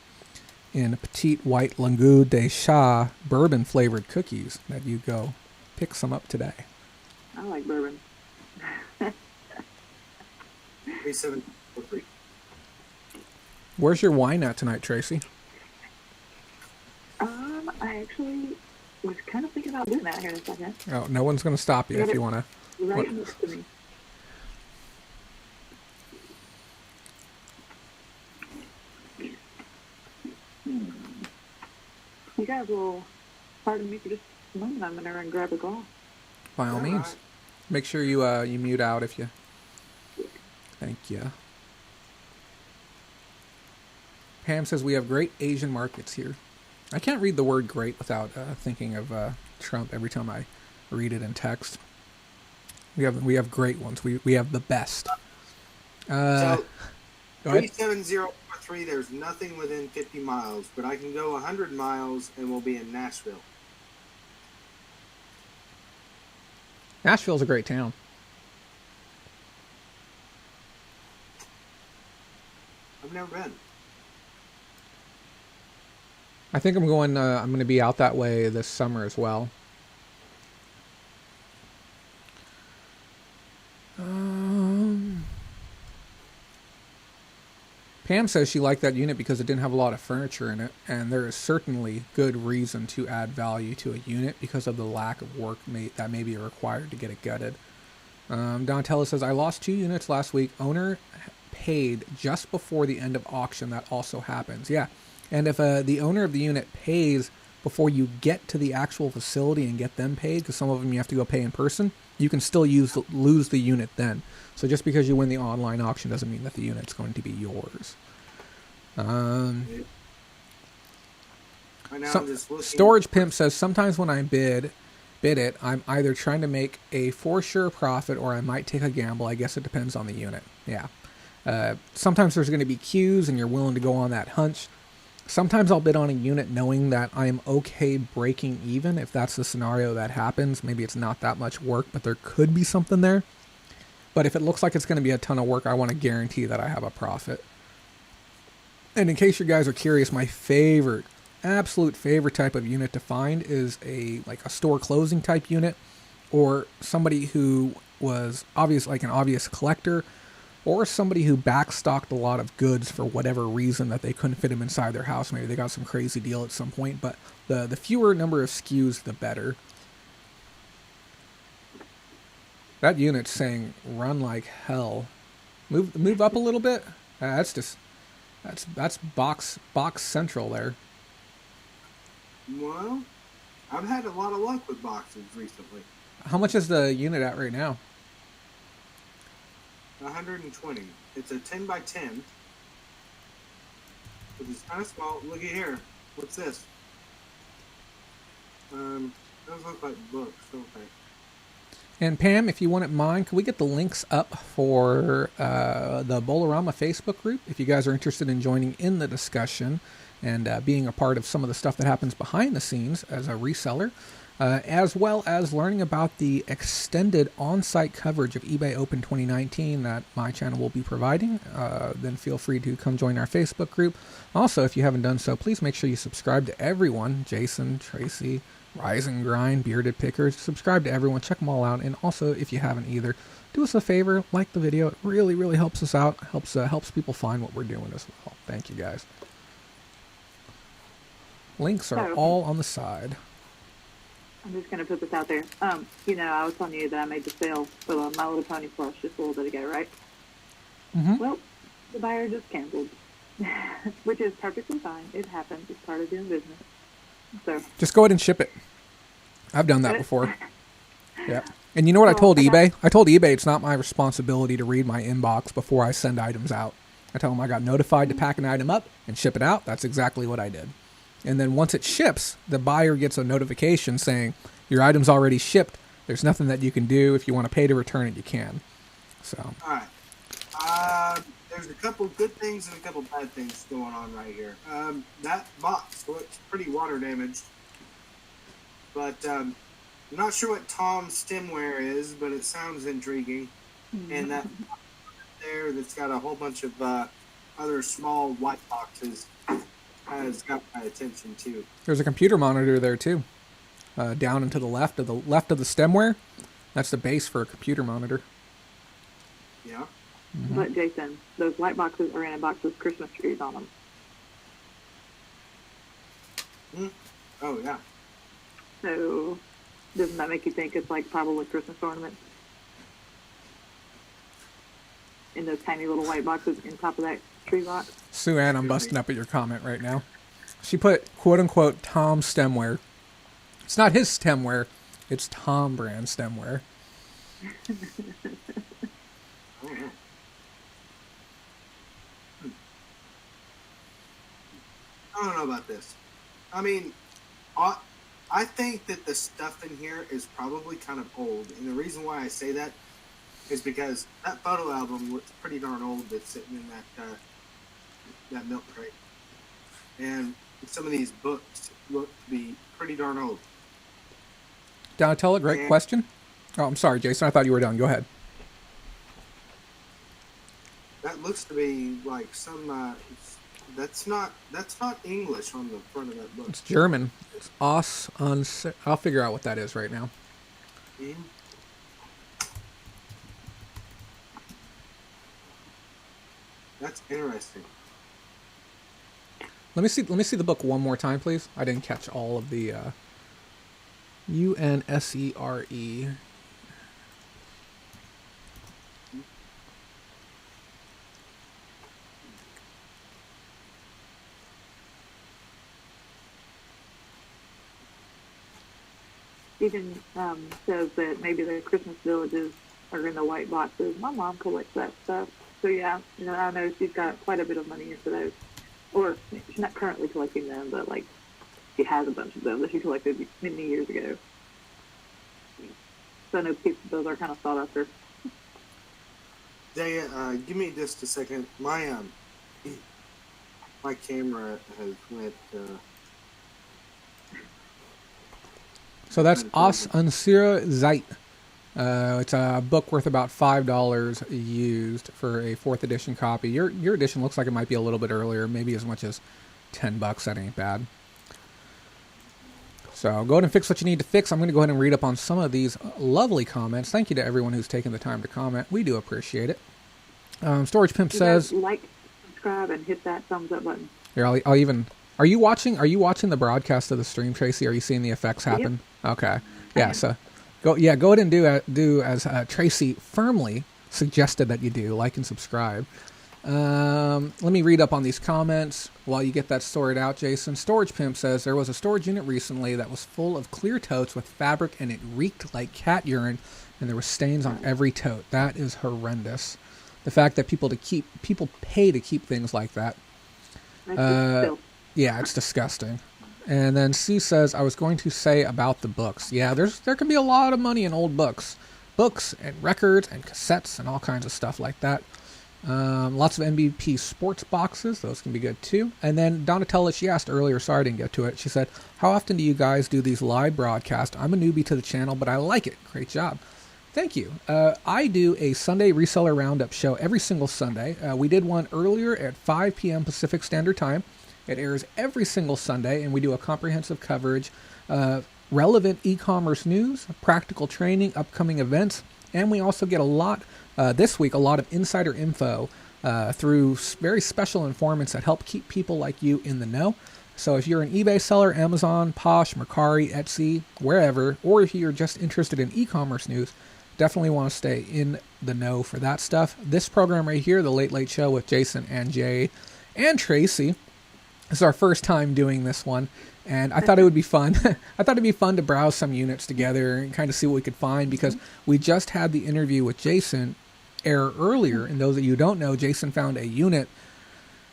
in Petite White Langue de Chat bourbon flavored cookies, that you go pick some up today. I like bourbon. 37043. Where's your wine at tonight, Tracy? I actually was kind of thinking about doing that here in a second. Oh, no one's going to stop you if you want to. Right next to me. You guys will pardon me for just a moment. I'm going to run and grab a glass. By all means. Right. Make sure you mute out if you... Thank you. Pam says we have great Asian markets here. I can't read the word great without thinking of Trump every time I read it in text. We have great ones. We have the best. So, go ahead. 37043, there's nothing within 50 miles, but I can go 100 miles and we'll be in Nashville. Nashville's a great town. I've never been. I think I'm going to be out that way this summer as well. Pam says she liked that unit because it didn't have a lot of furniture in it, and there is certainly good reason to add value to a unit because of the lack of work that may be required to get it gutted. Donatella says, I lost 2 units last week. Owner paid just before the end of auction. That also happens. Yeah. And if the owner of the unit pays before you get to the actual facility and get them paid, because some of them you have to go pay in person, you can still lose the unit then. So just because you win the online auction doesn't mean that the unit's going to be yours. Storage Pimp says, sometimes when I bid it, I'm either trying to make a for sure profit or I might take a gamble. I guess it depends on the unit. Yeah. Sometimes there's going to be queues and you're willing to go on that hunch. Sometimes I'll bid on a unit knowing that I am okay breaking even. If that's the scenario that happens, maybe it's not that much work, but there could be something there. But if it looks like it's going to be a ton of work, I want to guarantee that I have a profit. And in case you guys are curious, my favorite, absolute favorite type of unit to find is a store closing type unit, or somebody who was an obvious collector, or somebody who backstocked a lot of goods for whatever reason that they couldn't fit them inside their house. Maybe they got some crazy deal at some point, but the fewer number of SKUs, the better. That unit's saying run like hell. Move up a little bit. That's box central there. Well, I've had a lot of luck with boxes recently. How much is the unit at right now? 120. It's a 10 by 10. Which is kind of small. Looky here. What's this? Those look like books, don't they? And Pam, if you wouldn't mind, could we get the links up for the Bowl-O-Rama Facebook group? If you guys are interested in joining in the discussion and being a part of some of the stuff that happens behind the scenes as a reseller, as well as learning about the extended on-site coverage of eBay Open 2019 that my channel will be providing, then feel free to come join our Facebook group. Also, if you haven't done so, please make sure you subscribe to everyone. Jason, Tracy, Rise and Grind, Bearded Pickers. Subscribe to everyone. Check them all out. And also, if you haven't either, do us a favor. Like the video. It really, really helps us out. Helps people find what we're doing as well. Thank you, guys. Links are all on the side. I'm just going to put this out there. I was telling you that I made the sale for the My Little Pony plush just a little bit ago, right? Mm-hmm. Well, the buyer just canceled, which is perfectly fine. It happens. It's part of doing business. So just go ahead and ship it. I've done that before. Yeah. And you know what I told eBay? I told eBay it's not my responsibility to read my inbox before I send items out. I tell them I got notified to pack an item up and ship it out. That's exactly what I did. And then once it ships, the buyer gets a notification saying, your item's already shipped. There's nothing that you can do. If you want to pay to return it, you can. So. All right. There's a couple good things and a couple bad things going on right here. That box looks pretty water damaged. But I'm not sure what Tom's stemware is, but it sounds intriguing. Mm-hmm. And that box there that's got a whole bunch of other small white boxes has got my attention too. There's a computer monitor there too, down and to the left of the stemware. That's the base for a computer monitor. Yeah. Mm-hmm. But Jason, those white boxes are in a box with Christmas trees on them. Oh yeah. So, doesn't that make you think it's like probably Christmas ornaments in those tiny little white boxes in top of that tree box? Sue Ann, I'm busting up at your comment right now. She put, quote-unquote, Tom stemware. It's not his stemware. It's Tom brand stemware. I don't know about this. I mean, I think that the stuff in here is probably kind of old. And the reason why I say that is because that photo album looks pretty darn old that's sitting in that milk crate. And some of these books look to be pretty darn old. Donatella, great question. Oh, I'm sorry, Jason. I thought you were done. Go ahead. That looks to be like some... That's not English on the front of that book. It's German. It's Os on. I'll figure out what that is right now. Mm-hmm. That's interesting. Let me see the book one more time, please. I didn't catch all of the UNSERE. Even says that maybe the Christmas villages are in the white boxes. My mom collects that stuff. So yeah, I know she's got quite a bit of money into those. Or she's not currently collecting them, but like she has a bunch of them that she collected many years ago. So I know those are kind of sought after. Give me just a second. My My camera has went. So that's Aus Unsere Zeit. It's a book worth about $5 used for a 4th edition copy. Your edition looks like it might be a little bit earlier, maybe as much as $10. That ain't bad. So go ahead and fix what you need to fix. I'm going to go ahead and read up on some of these lovely comments. Thank you to everyone who's taken the time to comment. We do appreciate it. Storage Pimp says, like, subscribe, and hit that thumbs up button. Here, I'll even. Are you watching the broadcast of the stream, Tracy? Are you seeing the effects happen? Yep. Okay. Yeah. So go ahead and do as Tracy firmly suggested that you do. Like and subscribe. Let me read up on these comments while you get that sorted out, Jason. Storage Pimp says there was a storage unit recently that was full of clear totes with fabric, and it reeked like cat urine, and there were stains on every tote. That is horrendous. The fact that people pay to keep things like that. Yeah, it's disgusting. And then C says, I was going to say about the books. Yeah, there can be a lot of money in old books and records and cassettes and all kinds of stuff like that. Lots of MVP sports boxes. Those can be good too. And then Donatella, she asked earlier, sorry I didn't get to it. She said, how often do you guys do these live broadcasts? I'm a newbie to the channel, but I like it. Great job. Thank you. I do a Sunday reseller roundup show every single Sunday. We did one earlier at 5 p.m. Pacific Standard Time. It airs every single Sunday, and we do a comprehensive coverage of relevant e-commerce news, practical training, upcoming events, and we also get this week, a lot of insider info through very special informants that help keep people like you in the know. So if you're an eBay seller, Amazon, Posh, Mercari, Etsy, wherever, or if you're just interested in e-commerce news, definitely want to stay in the know for that stuff. This program right here, The Late Late Show with Jason and Jay and Tracy, this is our first time doing this one, and I thought it would be fun. I thought it'd be fun to browse some units together and kind of see what we could find, because we just had the interview with Jason air earlier, and those of you who don't know, Jason found a unit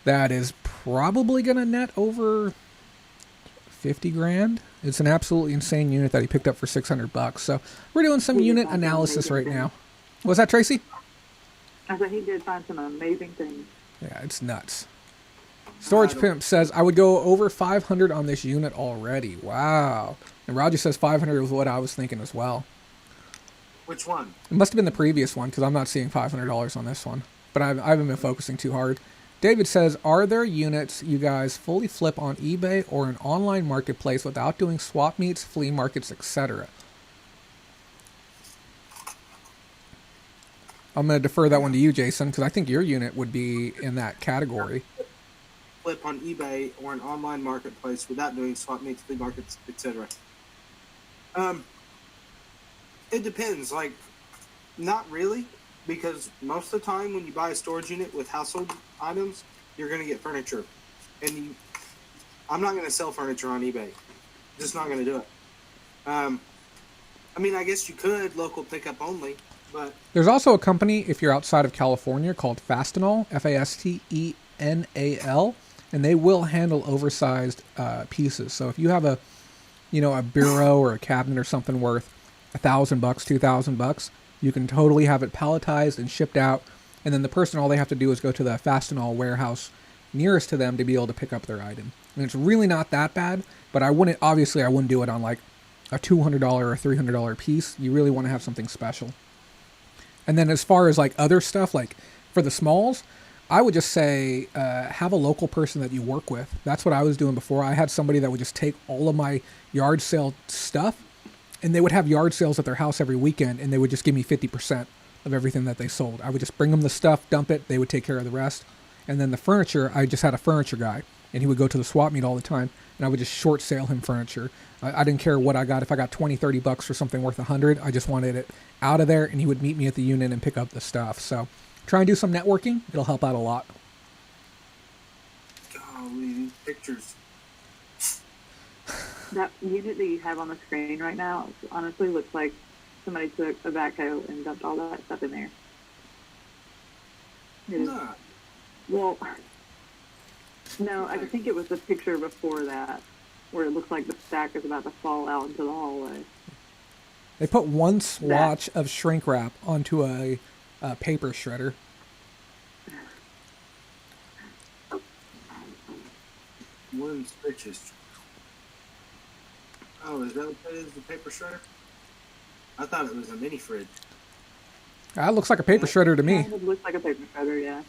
that is probably going to net over 50 grand. It's an absolutely insane unit that he picked up for $600. So we're doing some unit analysis right now. Was that Tracy? I said he did find some amazing things. Yeah, it's nuts. Storage Pimp says, I would go over 500 on this unit already. Wow. And Roger says 500 was what I was thinking as well. Which one? It must have been the previous one, because I'm not seeing $500 on this one. But I haven't been focusing too hard. David says, are there units you guys fully flip on eBay or an online marketplace without doing swap meets, flea markets, etc.? I'm going to defer that one to you, Jason, because I think your unit would be in that category. Flip on eBay or an online marketplace without doing swap meets, flea markets, etc. It depends. Like, not really, because most of the time when you buy a storage unit with household items, you're going to get furniture, and I'm not going to sell furniture on eBay. Just not going to do it. I mean, I guess you could local pickup only, but there's also a company, if you're outside of California, called Fastenal, Fastenal, and they will handle oversized pieces. So if you have a bureau or a cabinet or something worth $1,000, $2,000, you can totally have it palletized and shipped out. And then the person, all they have to do is go to the Fastenal warehouse nearest to them to be able to pick up their item. And it's really not that bad, but I wouldn't do it on like a $200 or $300 piece. You really want to have something special. And then as far as like other stuff, like for the smalls, I would just say have a local person that you work with. That's what I was doing before. I had somebody that would just take all of my yard sale stuff, and they would have yard sales at their house every weekend, and they would just give me 50% of everything that they sold. I would just bring them the stuff, dump it, they would take care of the rest. And then the furniture, I just had a furniture guy, and he would go to the swap meet all the time, and I would just short sale him furniture. I didn't care what I got. If I got $20-$30 for something worth $100, I just wanted it out of there, and he would meet me at the unit and pick up the stuff. So try and do some networking. It'll help out a lot. Golly, these pictures. That unit that you have on the screen right now honestly looks like somebody took a backhoe and dumped all that stuff in there. Nah. Well, no, I think it was the picture before that where it looks like the stack is about to fall out into the hallway. They put one swatch of shrink wrap onto a paper shredder. inches. Oh, is that what that is, the paper shredder? I thought it was a mini fridge. That looks like a paper shredder to me. Kind of looks like a paper shredder, yeah.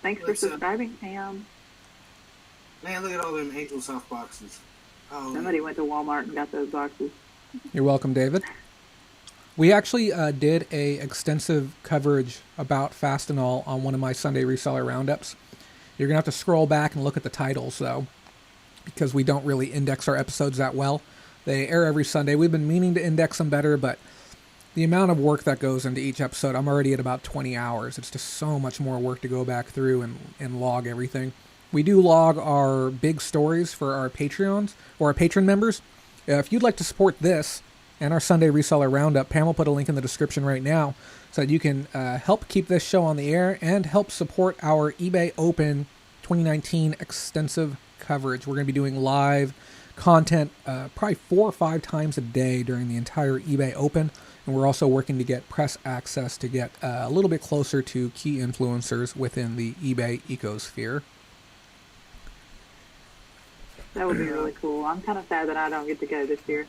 Thanks for subscribing, Pam. Man, look at all them Angel Soft boxes. Oh, Somebody went to Walmart and got those boxes. You're welcome, David. We actually did a extensive coverage about Fastenal on one of my Sunday reseller roundups. You're going to have to scroll back and look at the titles, though, because we don't really index our episodes that well. They air every Sunday. We've been meaning to index them better, but the amount of work that goes into each episode, I'm already at about 20 hours. It's just so much more work to go back through and log everything. We do log our big stories for our Patreons or our patron members. If you'd like to support this and our Sunday Reseller Roundup, Pam will put a link in the description right now so that you can help keep this show on the air and help support our eBay Open 2019 extensive coverage. We're going to be doing live content probably 4 or 5 times a day during the entire eBay Open. And we're also working to get press access to get a little bit closer to key influencers within the eBay ecosphere. That would be really cool. I'm kind of sad that I don't get to go this year.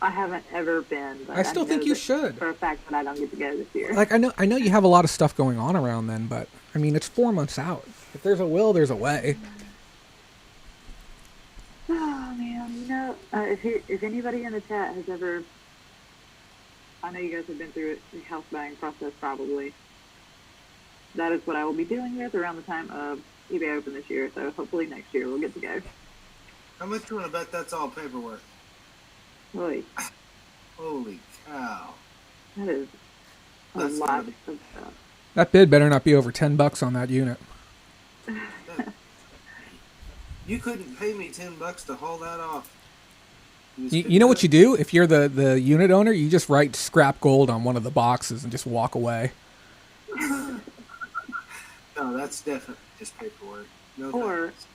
I haven't ever been, but I still think know you that should. for a fact that I don't get to go this year. Like I know you have a lot of stuff going on around then, but I mean it's 4 months out. If there's a will, there's a way. Oh man, you know, if anybody in the chat has ever, I know you guys have been through the house buying process probably. That is what I will be dealing with around the time of eBay Open this year. So hopefully next year we'll get to go. how much you want to bet that's all paperwork? Really, Holy cow. that is a That's lot gotta of stuff. That bid better not be over $10 on that unit. You couldn't pay me $10 to haul that off. You know what you do? If you're the unit owner, you just write scrap gold on one of the boxes and just walk away. No, that's definitely just paperwork. No Or- thanks.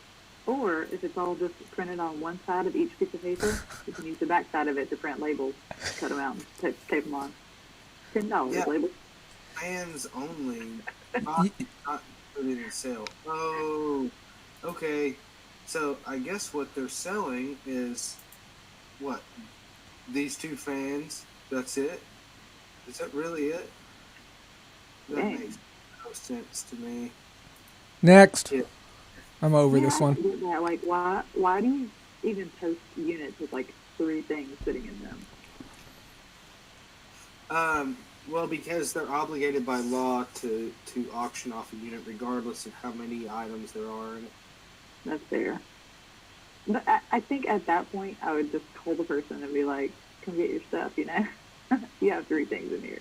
Or if it's all just printed on one side of each piece of paper, you can use the back side of it to print labels, cut them out, and tape them on. $10 Yeah. labels. Fans only. Not put it in sale. Oh, okay. So I guess what they're selling is what? These 2 fans. That's it? Is that really it? That Dang. makes no sense to me. Next. Yeah. I'm over Yeah, this I one. don't get that. Like, why do you even post units with like 3 things sitting in them? Well, because they're obligated by law to auction off a unit regardless of how many items there are in it. That's fair. But I think at that point, I would just call the person and be like, come get your stuff, you know? You have 3 things in here.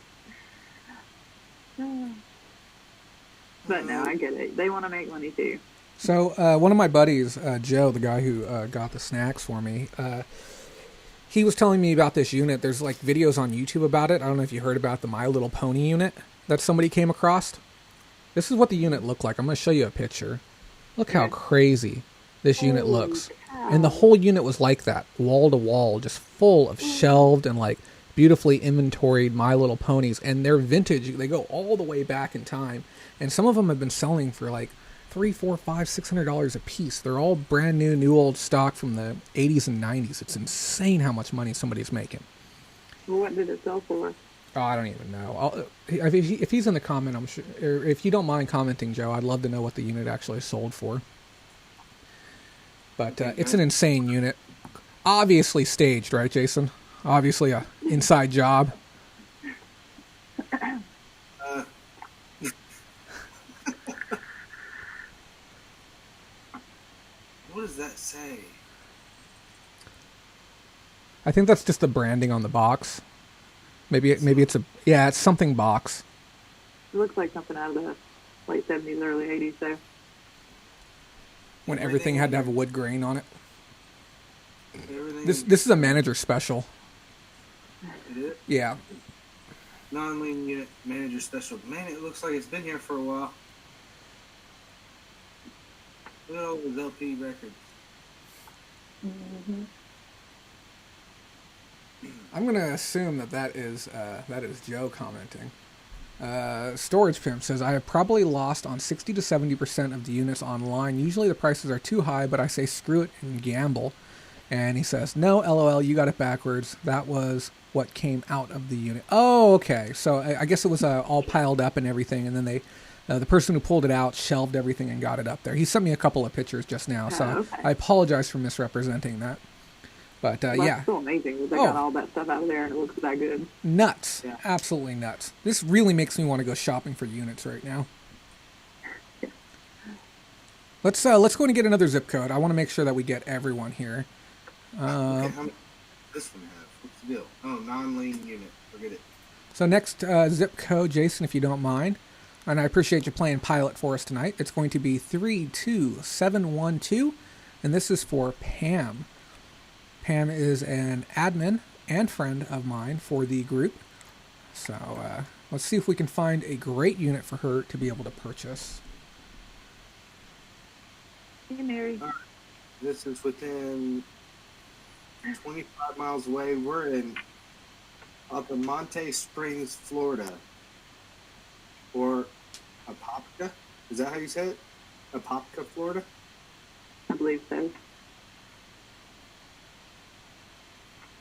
But no, I get it. They want to make money too. So one of my buddies, Joe, the guy who got the snacks for me, he was telling me about this unit. There's like videos on YouTube about it. I don't know if you heard about the My Little Pony unit that somebody came across. This is what the unit looked like. I'm going to show you a picture. Look how crazy this unit Holy looks. cow. And the whole unit was like that, wall to wall, just full of shelved and like beautifully inventoried My Little Ponies. And they're vintage. They go all the way back in time. And some of them have been selling for like $300, $400, $500, $600 a piece. They're all brand new old stock from the 80s and 90s. It's insane how much money somebody's making. Well, what did it sell for? Oh, I don't even know. If he's in the comment, I'm sure. Or if you don't mind commenting, Joe, I'd love to know what the unit actually sold for. But it's an insane unit. Obviously staged, right, Jason? Obviously a inside job. What does that say? I think that's just the branding on the box. Maybe it's it's something box. It looks like something out of the late 70s, early 80s, though. When everything had to have a wood grain on it. Everything. This is a manager special. It is? Yeah. Non-lean unit manager special. Man, it looks like it's been here for a while. Look at all those LP records. Mm-hmm. I'm gonna assume that is Joe commenting. Storage Pimp says, I have probably lost on 60 to 70% of the units online. Usually the prices are too high, but I say screw it and gamble. And he says, no, LOL, you got it backwards. That was what came out of the unit. Oh, okay. So I guess it was all piled up and everything, and then the person who pulled it out shelved everything and got it up there. He sent me a couple of pictures just now, so okay. I apologize for misrepresenting that. But Well, yeah. It's still amazing that they got all that stuff out of there and it looks that good. Nuts. Yeah. Absolutely nuts. This really makes me want to go shopping for units right now. Let's go and get another zip code. I want to make sure that we get everyone here. Okay, how many does this one have? What's the deal? Oh, non-lane unit. Forget it. So next zip code, Jason, if you don't mind. And I appreciate you playing Pilot for us tonight. It's going to be 32712, and this is for Pam. Pam is an admin and friend of mine for the group. So let's see if we can find a great unit for her to be able to purchase. Hey, Mary. This is within 25 miles away. We're up in Monte Springs, Florida. Or Apopka. Is that how you say it? Apopka, Florida? I believe so.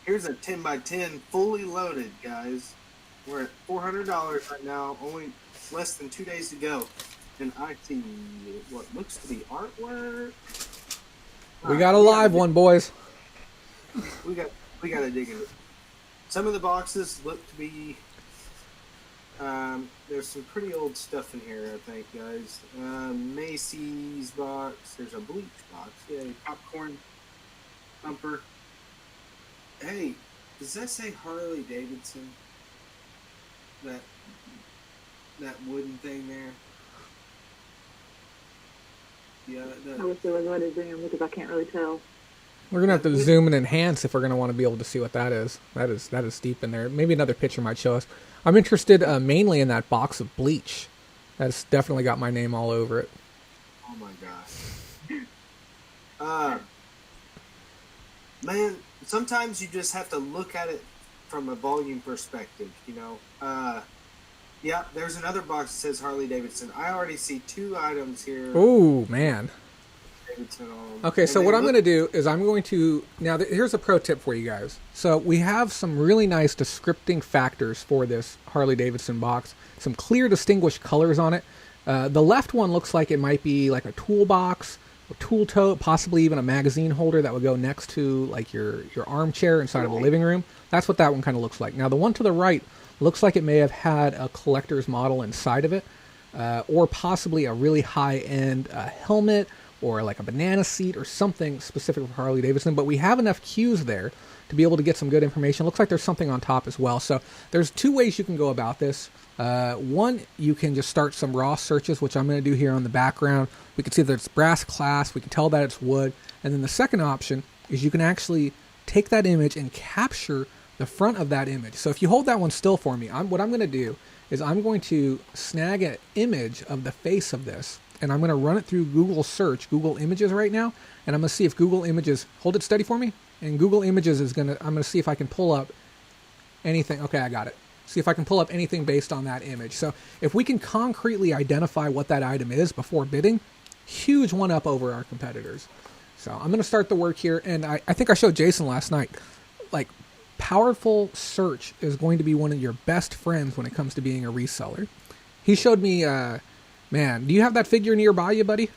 Here's a 10x10 fully loaded, guys. We're at $400 right now, only less than 2 days to go. And I see what looks to be artwork. We got a live one, boys. We got to dig into it. Some of the boxes look to be there's some pretty old stuff in here, I think, guys. Macy's box. There's a Bleach box. Yay. Popcorn thumper. Hey, does that say Harley Davidson? That wooden thing there? Yeah. I wish there was a way to zoom because I can't really tell. We're gonna have to zoom and enhance if we're gonna want to be able to see what that is. That is deep in there. Maybe another picture might show us. I'm interested mainly in that box of bleach. That's definitely got my name all over it. Oh my gosh. Man, sometimes you just have to look at it from a volume perspective, you know. Yeah, there's another box that says Harley Davidson. I already see 2 items here. Oh man. Davidson on. Okay, so what I'm going to do is I'm going to... Now, here's a pro tip for you guys. So we have some really nice descripting factors for this Harley-Davidson box. Some clear, distinguished colors on it. The left one looks like it might be like a toolbox, a tool tote, possibly even a magazine holder that would go next to like your armchair inside of a living room. That's what that one kind of looks like. Now, the one to the right looks like it may have had a collector's model inside of it, or possibly a really high-end helmet, or like a banana seat or something specific for Harley Davidson, but we have enough cues there to be able to get some good information. Looks like there's something on top as well. So there's 2 ways you can go about this. One, you can just start some raw searches, which I'm going to do here on the background. We can see that it's brass class. We can tell that it's wood. And then the second option is you can actually take that image and capture the front of that image. So if you hold that one still for me, what I'm going to do is I'm going to snag an image of the face of this, and I'm going to run it through Google search, Google Images right now, and I'm going to see if Google Images, hold it steady for me, and Google Images I'm going to see if I can pull up anything. Okay, I got it. See if I can pull up anything based on that image. So if we can concretely identify what that item is before bidding, huge one up over our competitors. So I'm going to start the work here, and I think I showed Jason last night, like, powerful search is going to be one of your best friends when it comes to being a reseller. He showed me... Man, do you have that figure nearby you, buddy?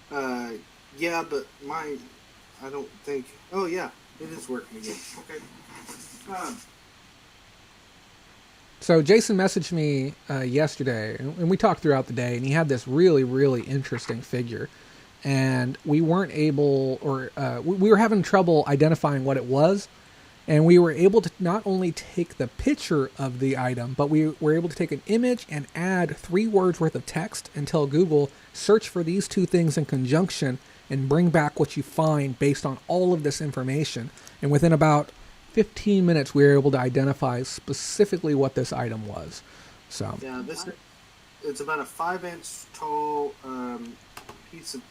Yeah, but I don't think... Oh, yeah, it is working again. Okay. So Jason messaged me yesterday, and we talked throughout the day, and he had this really, really interesting figure. And we weren't able, or we were having trouble identifying what it was. And we were able to not only take the picture of the item, but we were able to take an image and add 3 words worth of text and tell Google, search for these 2 things in conjunction and bring back what you find based on all of this information. And within about 15 minutes, we were able to identify specifically what this item was. So yeah, it's about a 5-inch tall piece of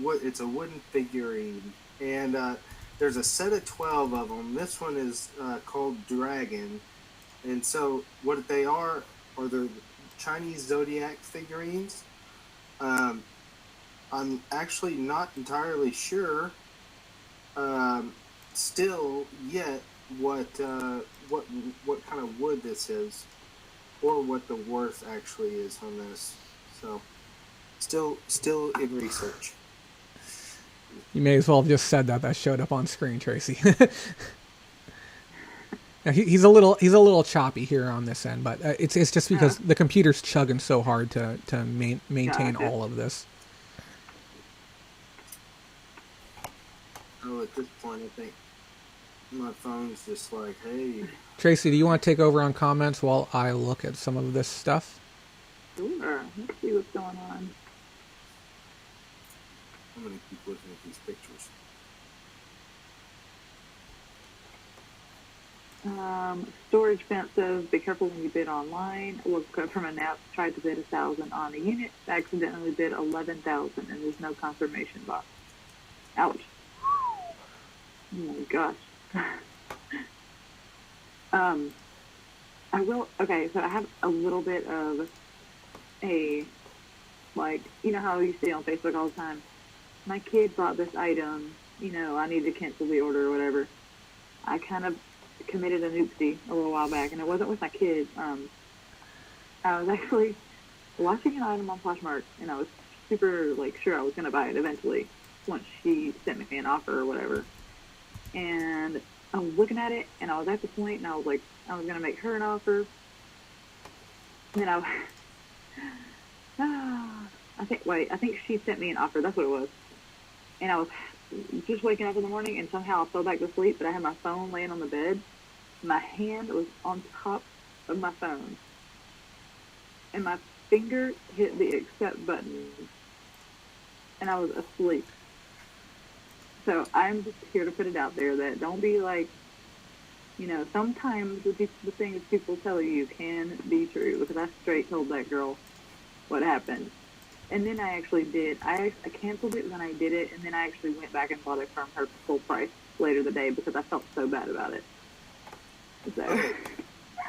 wood. It's a wooden figurine, and there's a set of 12 of them. This one is called Dragon, And so what they are the Chinese zodiac figurines. Um, I'm actually not entirely sure still yet what what kind of wood this is, or what the worth actually is on this. So still in research. You may as well have just said that. That showed up on screen, Tracy. Now, he's a little choppy here on this end, but it's just because the computer's chugging so hard to maintain Gotcha. all of this. Oh, at this point, I think my phone's just like, hey. Tracy, do you want to take over on comments while I look at some of this stuff? Sure. Let's see what's going on. I'm gonna keep looking at these pictures. Storage fence says, be careful when you bid online. Woke up from a nap, tried to bid 1,000 on a unit, accidentally bid 11,000, and there's no confirmation box. Ouch. Oh my gosh. I will, okay, so I have a little bit of a, like, you know how you see on Facebook all the time, my kid bought this item, you know, I need to cancel the order or whatever. I kind of committed an oopsie a little while back, and it wasn't with my kids. I was actually watching an item on Poshmark, and I was super, like, sure I was going to buy it eventually once she sent me an offer or whatever. And I was looking at it, and I was at the point, and I was like, I was going to make her an offer. And then I think she sent me an offer. That's what it was. And I was just waking up in the morning, and somehow I fell back to sleep, but I had my phone laying on the bed. My hand was on top of my phone, and my finger hit the accept button, and I was asleep. So I'm just here to put it out there that don't be like, you know, sometimes the things people tell you can be true, because I straight told that girl what happened. And then I actually did. I canceled it when I did it, and then I actually went back and bought it from her full price later the day because I felt so bad about it. So. Okay.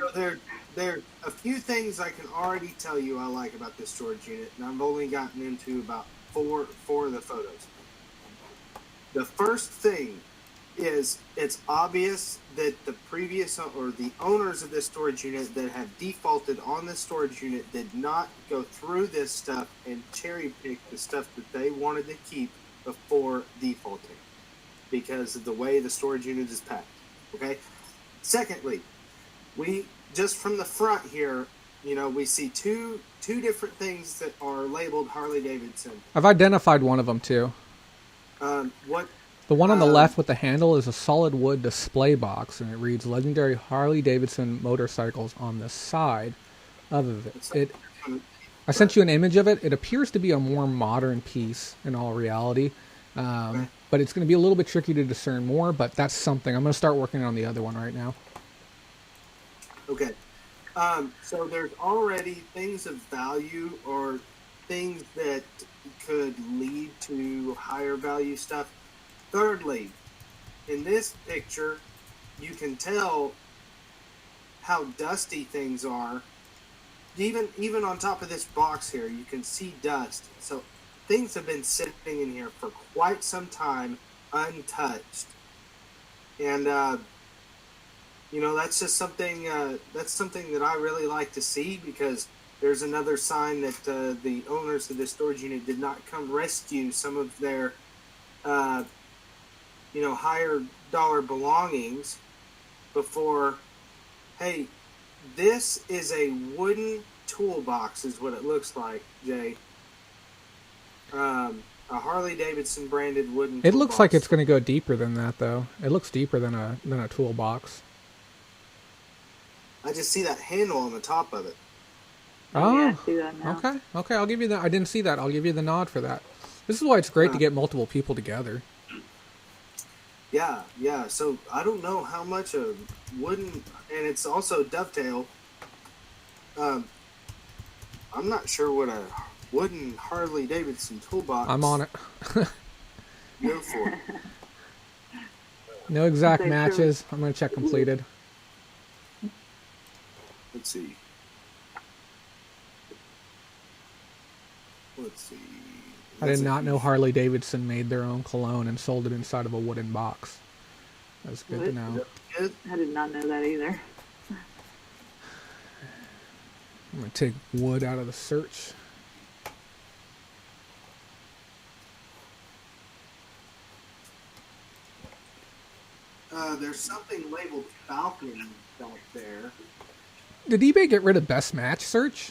So there are a few things I can already tell you I like about this storage unit, and I've only gotten into about four of the photos. The first thing is it's obvious that the previous or the owners of this storage unit that have defaulted on this storage unit did not go through this stuff and cherry pick the stuff that they wanted to keep before defaulting because of the way the storage unit is packed. Okay. Secondly, we just from the front here, you know, we see two different things that are labeled Harley Davidson. I've identified one of them too. What? The one on the left with the handle is a solid wood display box, and it reads "Legendary Harley Davidson Motorcycles" on the side of it. I sent you an image of it. It appears to be a more modern piece in all reality, Okay. but it's going to be a little bit tricky to discern more. But that's something. I'm going to start working on the other one right now. Okay. So there's already things of value or things that could lead to higher value stuff. Thirdly, in this picture, you can tell how dusty things are. Even on top of this box here, you can see dust. So things have been sitting in here for quite some time, untouched. And you know, that's just something that I really like to see, because there's another sign that the owners of this storage unit did not come rescue some of their you know, higher dollar belongings before. Hey, this is a wooden toolbox is what it looks like, Jay. A Harley Davidson branded wooden It toolbox. looks like it's going to go deeper than that, though. It looks deeper than a toolbox. I just see that handle on the top of it. Oh, Yeah, I see that now. Okay. I'll give you that. I didn't see that. I'll give you the nod for that. This is why it's great to get multiple people together. Yeah. So I don't know how much a wooden, and it's also dovetail. I'm not sure what a wooden Harley Davidson toolbox. I'm on it. Go for it. No exact Okay, matches. I'm going to check completed. Let's see. Let's see. I did not know Harley Davidson made their own cologne and sold it inside of a wooden box. That's good to know. I did not know that either. I'm going to take wood out of the search. There's something labeled Falcon back there. Did eBay get rid of best match search?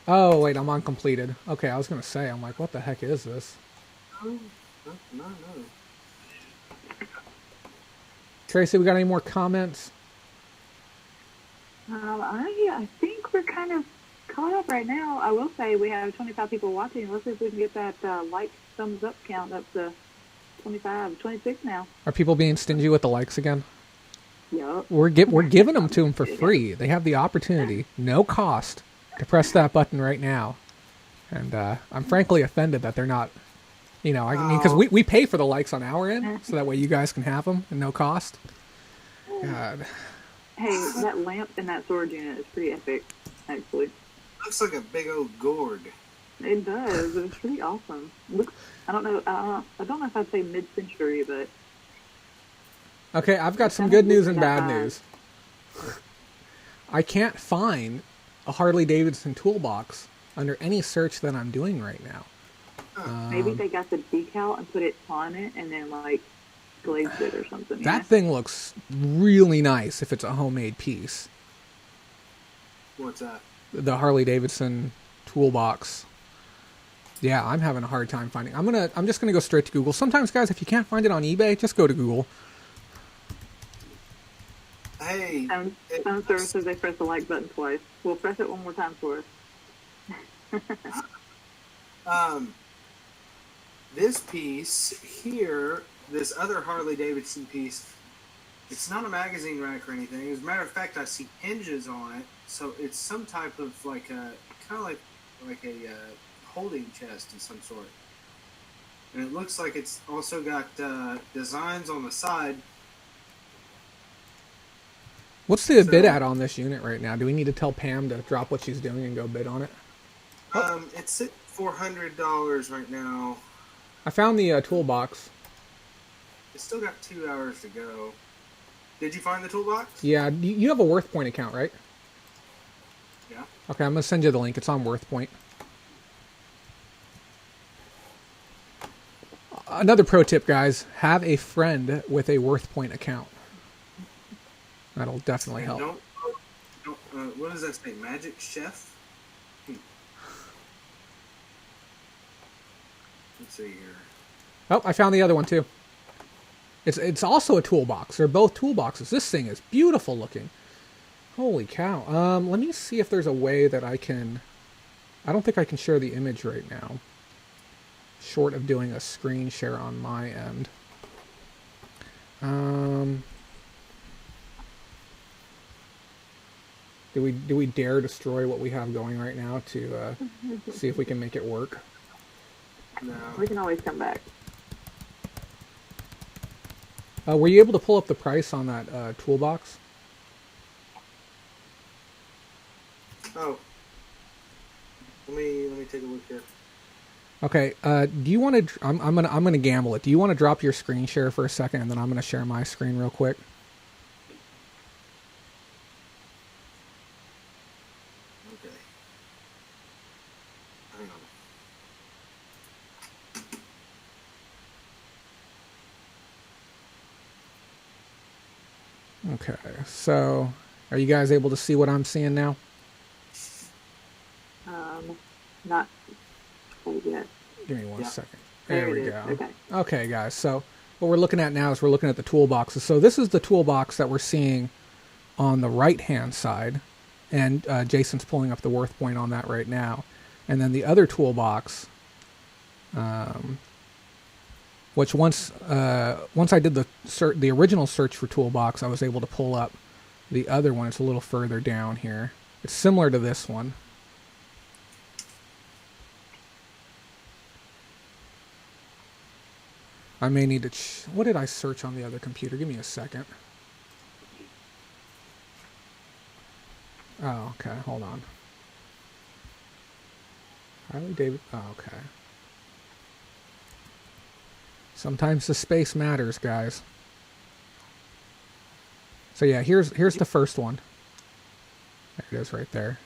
Oh, wait, I'm on completed. Okay, I was going to say, I'm like, what the heck is this? Oh, no. Tracy, we got any more comments? I think we're kind of caught up right now. I will say we have 25 people watching. Let's see if we can get that like, thumbs up count up to 25, 26 now. Are people being stingy with the likes again? Yep. We're giving them to them for free. They have the opportunity, no cost, to press that button right now. And I'm frankly offended that they're not, you know, I mean, because we pay for the likes on our end, so that way you guys can have them at no cost. God. Hey, that lamp in that storage unit is pretty epic, actually. Looks like a big old gourd. It does. It's pretty awesome. Looks, I don't know if I'd say mid-century, but Okay, I've got some good news and bad news. I can't find a Harley Davidson toolbox under any search that I'm doing right now. maybe they got the decal and put it on it and then like glazed it or something. That thing looks really nice if it's a homemade piece. What's that? The Harley Davidson toolbox. Yeah, I'm having a hard time finding. I'm just gonna go straight to Google. Sometimes, guys, if you can't find it on eBay, just go to Google. Hey. Some services, they press the like button twice. We'll press it one more time for us. This piece here, this other Harley Davidson piece, it's not a magazine rack or anything. As a matter of fact, I see hinges on it, so it's some type of like a kind of like a holding chest of some sort. And it looks like it's also got designs on the side. What's the bid at on this unit right now? Do we need to tell Pam to drop what she's doing and go bid on it? It's at $400 right now. I found the toolbox. It's still got 2 hours to go. Did you find the toolbox? Yeah, you have a WorthPoint account, right? Yeah. Okay, I'm going to send you the link. It's on WorthPoint. Another pro tip, guys. Have a friend with a WorthPoint account. That'll definitely help. Don't what does that say? Magic Chef? Let's see here. Oh, I found the other one too. It's also a toolbox. They're both toolboxes. This thing is beautiful looking. Holy cow. Let me see if there's a way that I can... I don't think I can share the image right now. Short of doing a screen share on my end. Do we dare destroy what we have going right now to see if we can make it work? No. We can always come back. Were you able to pull up the price on that toolbox? Oh. Let me take a look here. Okay. Do you want to? I'm gonna gamble it. Do you want to drop your screen share for a second, and then I'm gonna share my screen real quick? Okay. Hang on. Okay. So, are you guys able to see what I'm seeing now? Not quite yet. Give me one second. There There we it is. go. Okay. Okay, guys. So what we're looking at now is we're looking at the toolboxes. So this is the toolbox that we're seeing on the right-hand side, and Jason's pulling up the WorthPoint on that right now. And then the other toolbox, which once I did the original search for toolbox, I was able to pull up the other one. It's a little further down here. It's similar to this one. I may need to... what did I search on the other computer? Give me a second. Oh, okay. Hold on. Harley David. Oh, okay. Sometimes the space matters, guys. So yeah, here's the first one. There it is right there.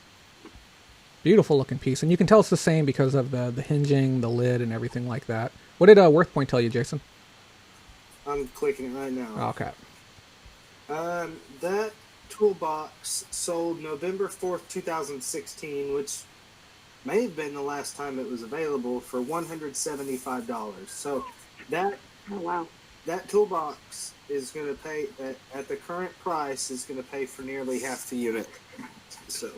Beautiful looking piece. And you can tell it's the same because of the hinging, the lid, and everything like that. What did WorthPoint tell you, Jason? I'm clicking it right now. Oh, okay. That toolbox sold November 4th, 2016, which may have been the last time it was available, for $175. So that Oh, wow. that toolbox is going to pay at the current price is going to pay for nearly half the unit. So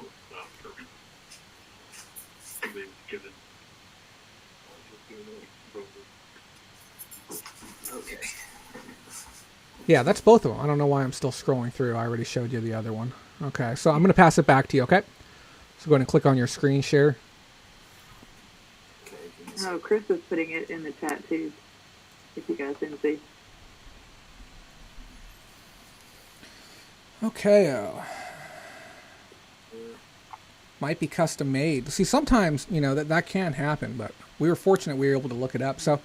okay. Yeah, that's both of them. I don't know why I'm still scrolling through. I already showed you the other one. Okay, so I'm going to pass it back to you, okay? So go ahead and click on your screen share. Okay. Oh, Chris was putting it in the chat too, if you guys didn't see. Okay. Might be custom made. See, sometimes, that can happen, but we were fortunate we were able to look it up. So,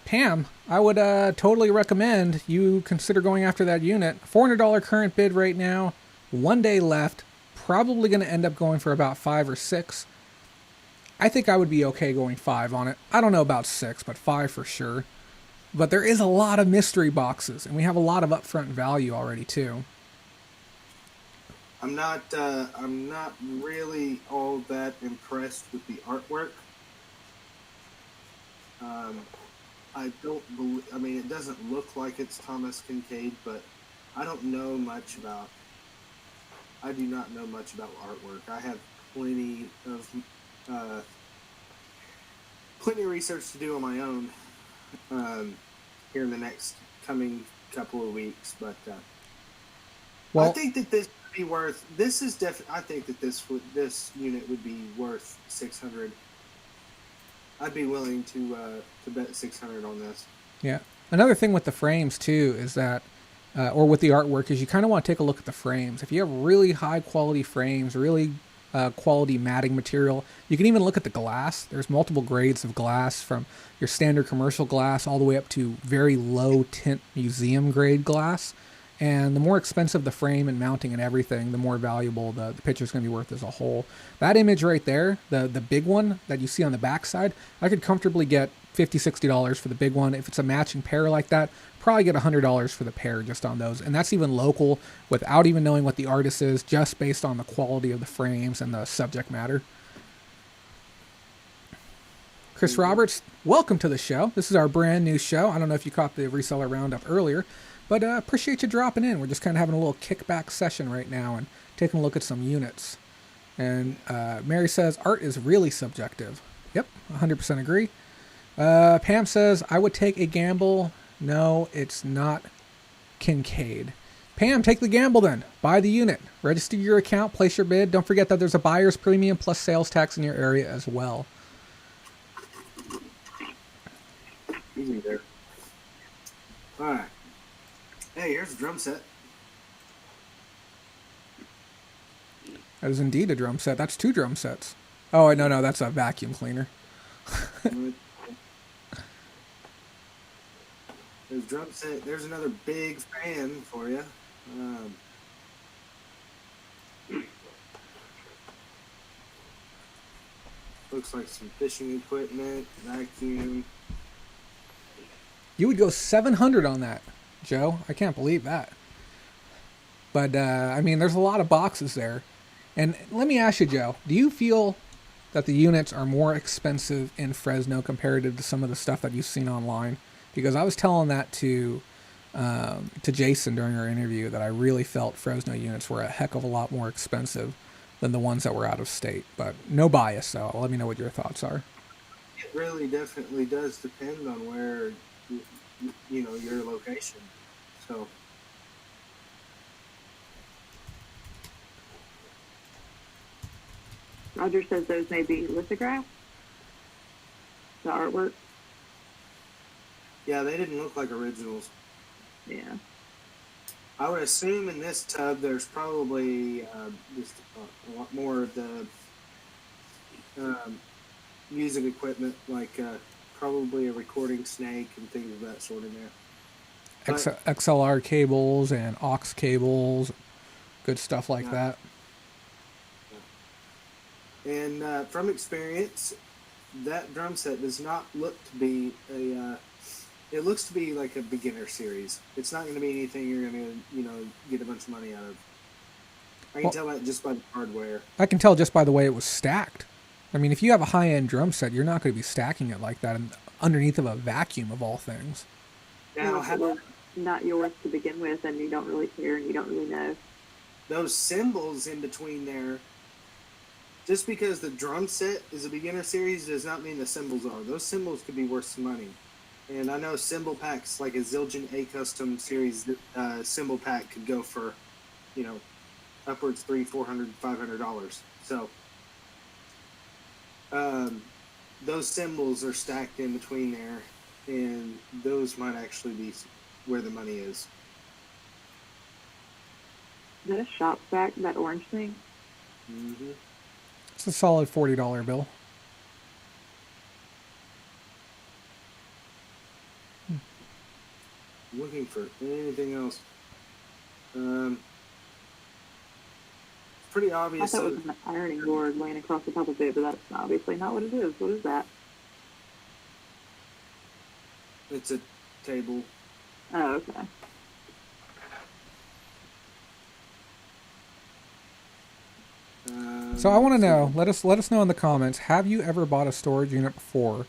Pam, I would totally recommend you consider going after that unit. $400 current bid right now, 1 day left, probably going to end up going for about 5 or 6. I think I would be okay going 5 on it. I don't know about 6, but 5 for sure. But there is a lot of mystery boxes, and we have a lot of upfront value already too. I'm not really all that impressed with the artwork. I don't believe. I mean, it doesn't look like it's Thomas Kincaid, but I don't know much about. I do not know much about artwork. I have plenty of research to do on my own here in the next coming couple of weeks. But well, I think that this would be worth. This is definitely. I think that this unit would be worth 600. I'd be willing to bet 600 on this. Yeah. Another thing with the frames too is that, or with the artwork, is you kind of want to take a look at the frames. If you have really high quality frames, really quality matting material, you can even look at the glass. There's multiple grades of glass, from your standard commercial glass all the way up to very low tint museum grade glass. And the more expensive the frame and mounting and everything, the more valuable the picture is going to be worth as a whole. That image right there, the big one that you see on the back side, I could comfortably get $50, $60 for the big one. If it's a matching pair like that, probably get $100 for the pair just on those. And that's even local, without even knowing what the artist is, just based on the quality of the frames and the subject matter. Chris Roberts, welcome to the show. This is our brand new show. I don't know if you caught the reseller roundup earlier, but appreciate you dropping in. We're just kind of having a little kickback session right now and taking a look at some units. And Mary says, art is really subjective. Yep, 100% agree. Pam says, I would take a gamble. No, it's not Kincaid. Pam, take the gamble then. Buy the unit. Register your account, place your bid. Don't forget that there's a buyer's premium plus sales tax in your area as well. Easy there. All right. Hey, here's a drum set. That is indeed a drum set. That's 2 drum sets. Oh, no, that's a vacuum cleaner. There's drum set. There's another big fan for you. Looks like some fishing equipment, vacuum. You would go 700 on that, Joe. I can't believe that. But, I mean, there's a lot of boxes there. And let me ask you, Joe, do you feel that the units are more expensive in Fresno compared to some of the stuff that you've seen online? Because I was telling that to Jason during our interview, that I really felt Fresno units were a heck of a lot more expensive than the ones that were out of state. But no bias, so let me know what your thoughts are. It really definitely does depend on where, your location. So. Roger says those may be lithographs. The artwork. Yeah, they didn't look like originals. Yeah. I would assume in this tub there's probably just a lot more of the um, music equipment, like probably a recording snake and things of that sort in there. But XLR cables and aux cables, good stuff like yeah, that. yeah. And from experience, that drum set does not look to be a. It looks to be like a beginner series. It's not going to be anything you're going to, get a bunch of money out of. I can tell that just by the hardware. I can tell just by the way it was stacked. I mean, if you have a high-end drum set, you're not going to be stacking it like that underneath of a vacuum of all things. Now, Unless it was not yours to begin with, and you don't really care and you don't really know. those cymbals in between there, just because the drum set is a beginner series does not mean the cymbals are. Those cymbals could be worth some money. And I know cymbal packs, like a Zildjian A Custom series cymbal pack could go for, upwards $300, $400, $500. So those cymbals are stacked in between there, and those might actually be where the money is. Is that a shop vac, that orange thing? Mm-hmm. It's a solid $40 bill. Looking for anything else. It's pretty I obvious. thought it was an ironing board laying across the top of it, but that's obviously not what it is. What is that? It's a table. Oh, okay. So I want to know. Let us know in the comments. Have you ever bought a storage unit before,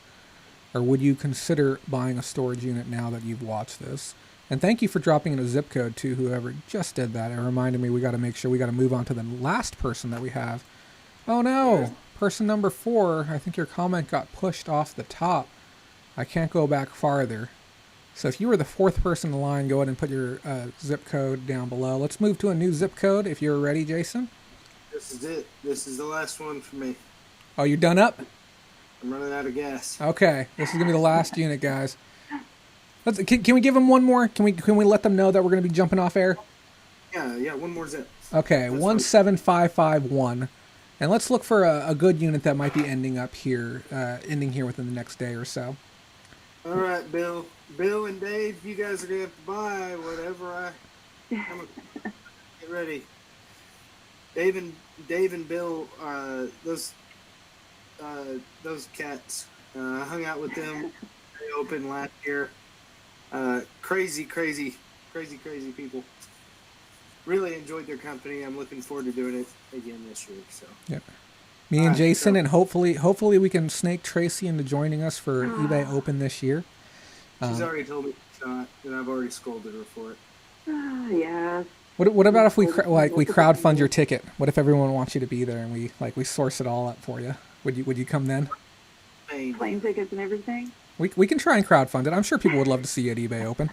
or would you consider buying a storage unit now that you've watched this? And thank you for dropping in a zip code too. Whoever just did that, it reminded me we got to make sure we got to move on to the last person that we have. Oh no, person number 4. I think your comment got pushed off the top. I can't go back farther. So if you were the 4th person in the line, go ahead and put your zip code down below. Let's move to a new zip code if you're ready, Jason. This is it. This is the last one for me. Oh, you done up? I'm running out of gas. Okay, this is gonna be the last unit, guys. Can we give them one more? Can we let them know that we're gonna be jumping off air? Yeah, one more zip. Okay, 17551, and let's look for a good unit that might be ending here within the next day or so. All right, Bill and Dave, you guys are gonna have to buy whatever get ready. Dave and Bill, those cats, hung out with them. They opened last year. Crazy people. Really enjoyed their company. I'm looking forward to doing it again this year. So. Yep. Me and Jason, and hopefully we can snake Tracy into joining us for eBay Open this year. She's already told me she's not, and I've already scolded her for it. Yeah. What about if we crowdfund your ticket? What if everyone wants you to be there and we source it all up for you? Would you come then? Plane tickets and everything? We can try and crowdfund it. I'm sure people would love to see you at eBay Open.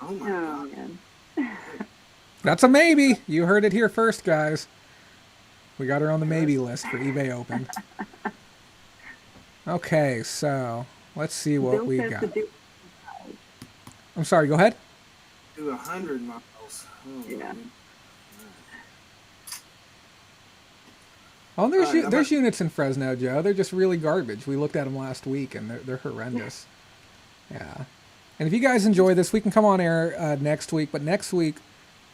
Oh my God. Man. That's a maybe. You heard it here first, guys. We got her on the maybe list for eBay Open. Okay, so let's see what Bill we says got. to do- I'm sorry, go ahead. Do 100 miles. Oh, Yeah. man. Oh, there's units in Fresno, Joe. They're just really garbage. We looked at them last week, and they're horrendous. Yeah. And if you guys enjoy this, we can come on air next week. But next week,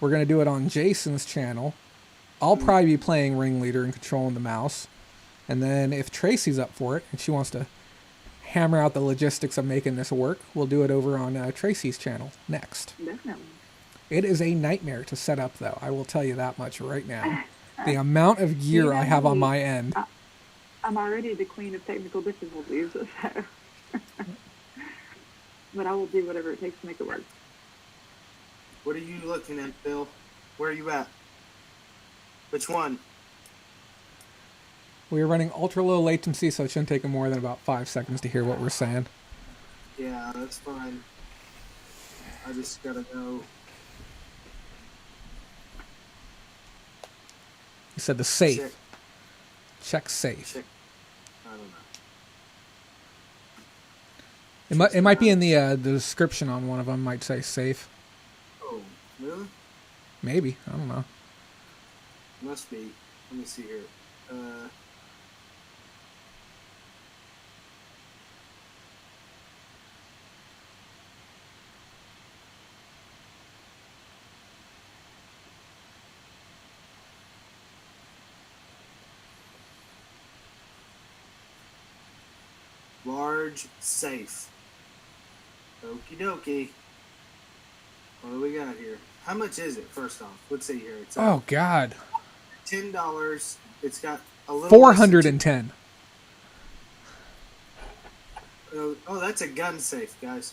we're going to do it on Jason's channel. I'll probably be playing Ringleader and controlling the mouse. And then if Tracy's up for it, and she wants to hammer out the logistics of making this work, we'll do it over on Tracy's channel next. Definitely. It is a nightmare to set up, though. I will tell you that much right now. The amount of gear I have on my end. I'm already the queen of technical difficulties, so. But I will do whatever it takes to make it work. What are you looking at, Bill? Where are you at? Which one? We are running ultra low latency, so it shouldn't take more than about 5 seconds to hear what we're saying. Yeah, that's fine. I just gotta know. You said the safe. Check safe. Check. I don't know. It might be in the description on one of them. Might say safe. Really? Maybe. I don't know. Must be. Let me see here. Large safe. Okie dokie. What do we got here? How much is it? First off, let's see here. It's Oh God. $10. It's got a little. 410. Oh, that's a gun safe, guys.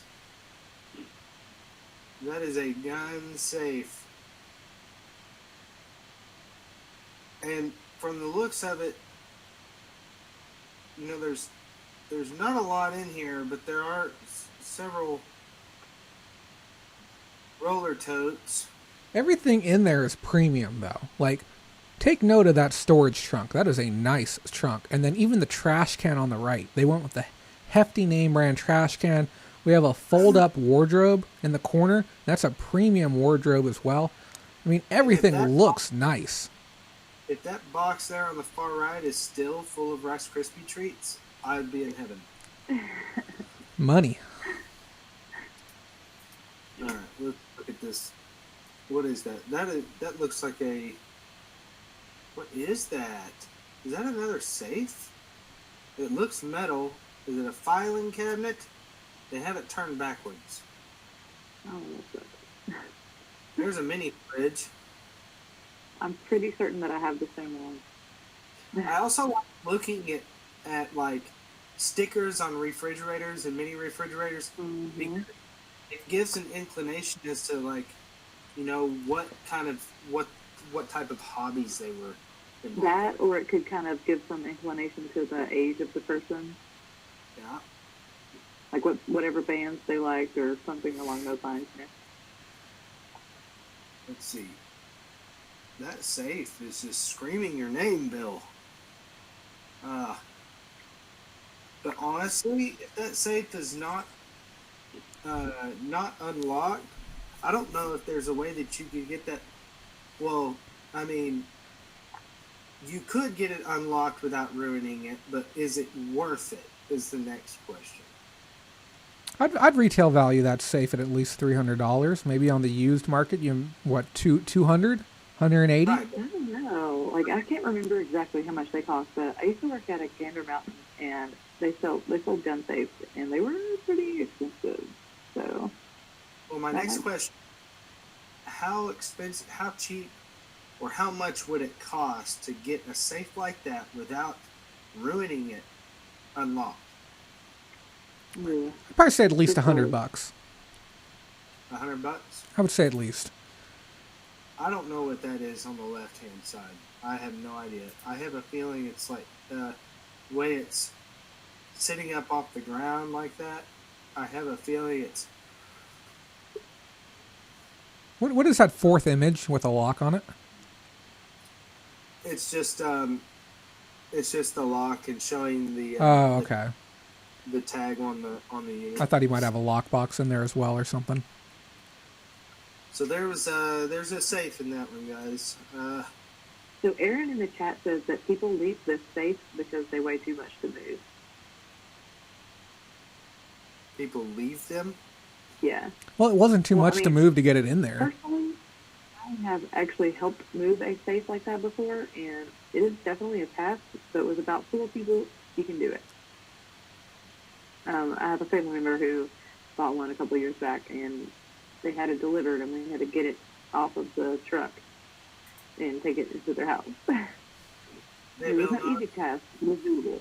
That is a gun safe. And from the looks of it, you know, there's not a lot in here, but there are several roller totes. Everything in there is premium, though. Like, take note of that storage trunk. That is a nice trunk. And then even the trash can on the right. They went with the hefty name brand trash can. We have a fold-up wardrobe in the corner. That's a premium wardrobe as well. I mean, everything looks nice. If that box there on the far right is still full of Rice Krispie treats, I'd be in heaven. Money. All right, let's look at this. What is that? That looks like a. What is that? Is that another safe? It looks metal. Is it a filing cabinet? They have it turned backwards. Oh, that's it. There's a mini fridge. I'm pretty certain that I have the same one. I also like looking at like stickers on refrigerators and mini refrigerators. Mm-hmm. Because it gives an inclination as to, like, you know, what type of hobbies they were involved. That, or it could kind of give some inclination to the age of the person. Yeah. Like whatever bands they liked or something along those lines. Yeah. Let's see. That safe is just screaming your name, Bill. But honestly, if that safe is not unlocked, I don't know if there's a way that you could get that. Well, I mean, you could get it unlocked without ruining it, but is it worth it? Is the next question. I'd retail value that safe at least $300. Maybe on the used market, what, 200, 180? Right. I don't know. Like, I can't remember exactly how much they cost, but I used to work at a Gander Mountain, and they sold gun safes, and they were pretty expensive. So. Well, my next question: how expensive, how cheap, or how much would it cost to get a safe like that without ruining it unlocked? Yeah. I'd probably say at least $100. $100? I would say at least. I don't know what that is on the left-hand side. I have no idea. I have a feeling it's like the way it's sitting up off the ground like that. I have a feeling it's. What is that fourth image with a lock on it? It's just the lock and showing the. Oh, okay. The tag on the unit. I thought he might have a lockbox in there as well or something. So there's a safe in that one, guys. So Aaron in the chat says that people leave this safe because they weigh too much to move. People leave them? Yeah. Well, it wasn't too much to move to get it in there. Personally, I have actually helped move a safe like that before, and it is definitely a task. So it was about 4 people. You can do it. I have a family member who bought one a couple of years back, and they had it delivered, and we had to get it off of the truck and take it into their house. It was an easy task. It was doable.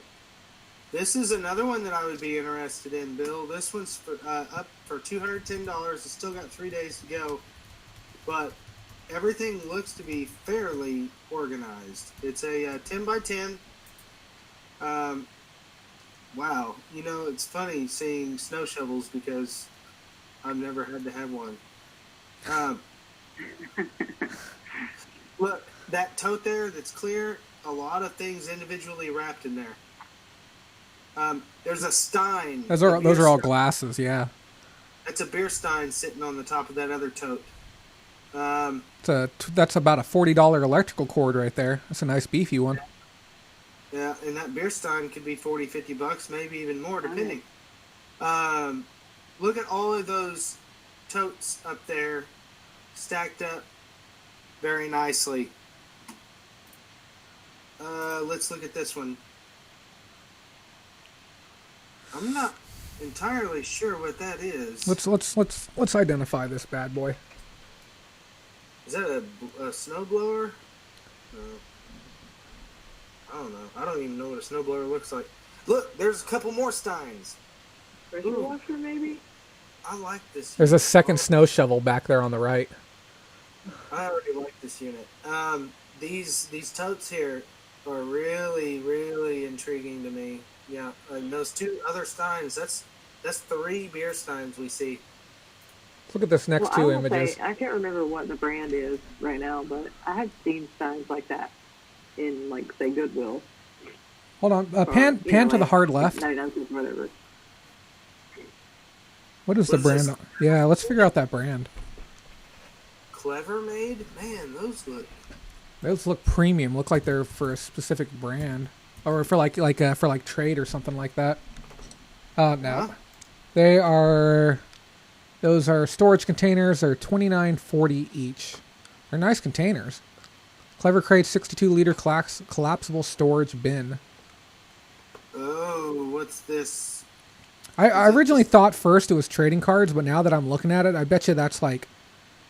This is another one that I would be interested in, Bill. This one's up for $210. It's still got 3 days to go, but everything looks to be fairly organized. It's a 10 by 10. Wow, you know, it's funny seeing snow shovels because I've never had to have one. Look, that tote there that's clear, a lot of things individually wrapped in there. There's a stein. Those are all glasses, yeah. That's a beer stein sitting on the top of that other tote. That's about a $40 electrical cord right there. That's a nice beefy one. Yeah, and that beer stein could be 40, $50, maybe even more, Oh, yeah. depending. Look at all of those totes up there, stacked up very nicely. Let's look at this one. I'm not entirely sure what that is. Let's identify this bad boy. Is that a snowblower? I don't know. I don't even know what a snowblower looks like. Look, there's a couple more steins. Pressure Ooh. washer, maybe? I like this. There's a unit. second snow shovel back there on the right. I already like this unit. These totes here are really, really intriguing to me. Yeah, and those two other steins. That's 3 beer steins we see. Let's look at this next Well, I two will images. say, I can't remember what the brand is right now, but I have seen signs like that in, like, say, Goodwill. Hold on. or, Pan you pan know, to the like, hard left. 99 cents, whatever. What is the What is brand? this? Yeah, let's figure out that brand. Clever Made? Man, those Look premium. Look like they're for a specific brand, or for like trade or something like that. No, Huh? they are. Those are storage containers. They're $29.40 each. They're nice containers. Clever Crate 62-liter collapsible storage bin. Oh, what's this? I originally thought first it was trading cards, but now that I'm looking at it, I bet you that's like,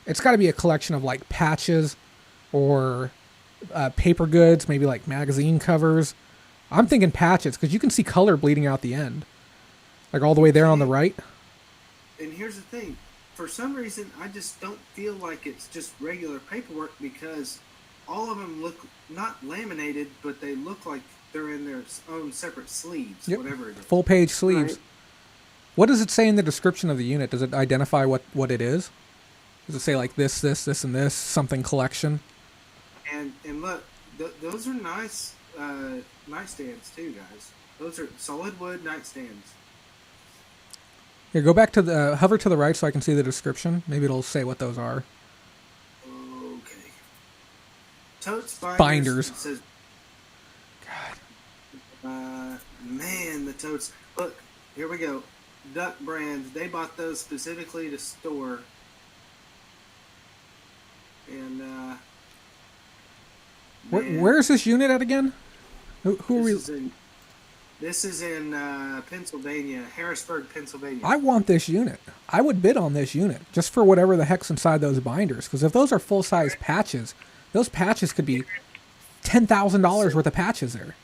it's got to be a collection of like patches or paper goods, maybe like magazine covers. I'm thinking patches because you can see color bleeding out the end, like all the way there on the right. And here's the thing. For some reason, I just don't feel like it's just regular paperwork because all of them look not laminated, but they look like they're in their own separate sleeves, Yep. whatever it is. Full page sleeves. Right. What does it say in the description of the unit? Does it identify what it is? Does it say like this, and this, something collection? And look, those are nice nightstands too, guys. Those are solid wood nightstands. Here, go back to the hover to the right so I can see the description. Maybe it'll say what those are. Okay. Totes Binders. It says, man, the totes. Look, here we go. Duck Brands. They bought those specifically to store. And man, Where's this unit at again? Who are we? This is in Pennsylvania, Harrisburg, Pennsylvania. I want this unit. I would bid on this unit just for whatever the heck's inside those binders. Because if those are full size patches, those patches could be $10,000 worth of patches there.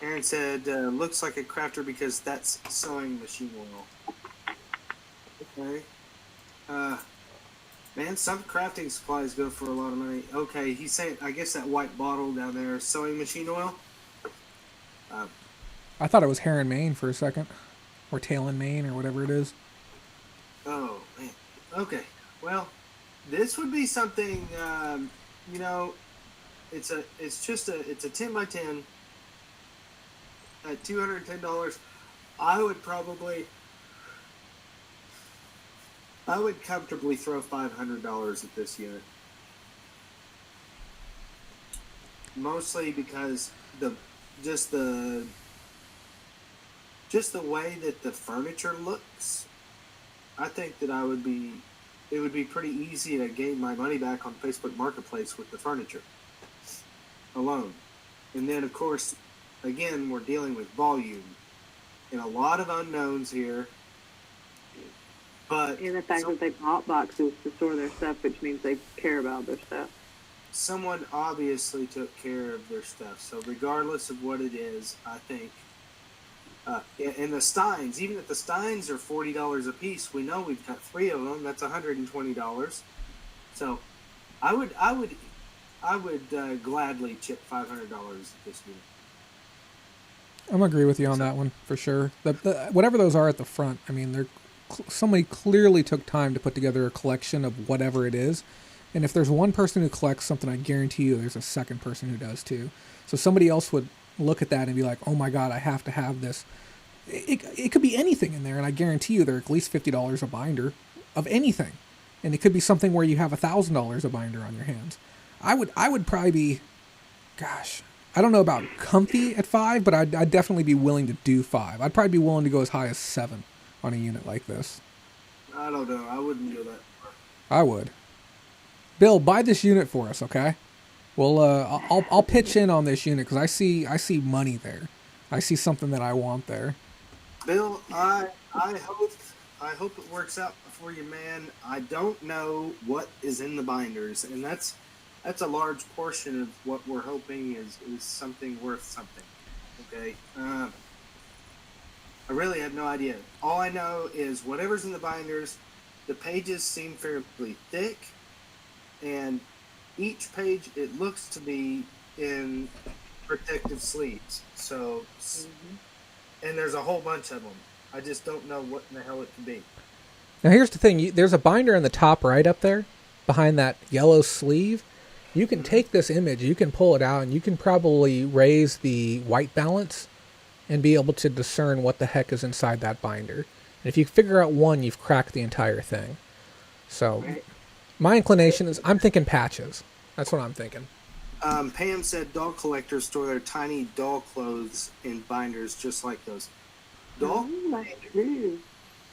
Aaron said, looks like a crafter because that's sewing machine oil. Okay. Man, some crafting supplies go for a lot of money. Okay, he's saying, I guess that white bottle down there is sewing machine oil. I thought it was hair and mane for a second. Or tail and mane or whatever it is. Oh, man. Okay. Well, this would be something, it's a 10 by 10 at $210. I would comfortably throw $500 at this unit. Mostly because just the way that the furniture looks, I think that it would be pretty easy to gain my money back on Facebook Marketplace with the furniture alone. And then, of course, again, we're dealing with volume and a lot of unknowns here. But And the fact that they bought boxes to store their stuff, which means they care about their stuff. someone obviously took care of their stuff. So regardless of what it is, I think. And the Steins, even if the Steins are $40 a piece, we know we've got 3 of them. That's $120. So I would gladly chip $500 at this unit. I'm agree with you on that one for sure. The whatever those are at the front, I mean, they're somebody clearly took time to put together a collection of whatever it is. And if there's one person who collects something, I guarantee you there's a second person who does too. So somebody else would look at that and be like, "Oh my God, I have to have this." It could be anything in there, and I guarantee you they're at least $50 a binder of anything. and it could be something where you have $1,000 a binder on your hands. I would probably be, gosh, I don't know about comfy at 5, but I'd definitely be willing to do 5. I'd probably be willing to go as high as 7 on a unit like this. I don't know. I wouldn't go that far. I would. Bill, buy this unit for us, okay? Well, I'll pitch in on this unit because I see money there. I see something that I want there. Bill, I hope it works out for you, man. I don't know what is in the binders, and that's a large portion of what we're hoping is something worth something. Okay. I really have no idea. All I know is whatever's in the binders, the pages seem fairly thick, and each page, it looks to be in protective sleeves. So, and there's a whole bunch of them. I just don't know what in the hell it could be. Now here's the thing. There's a binder in the top right up there, behind that yellow sleeve. You can take this image, you can pull it out, and you can probably raise the white balance and be able to discern what the heck is inside that binder. And if you figure out one, you've cracked the entire thing. So, my inclination is I'm thinking patches. That's what I'm thinking. Pam said dog collectors store their tiny doll clothes in binders just like those. Doll?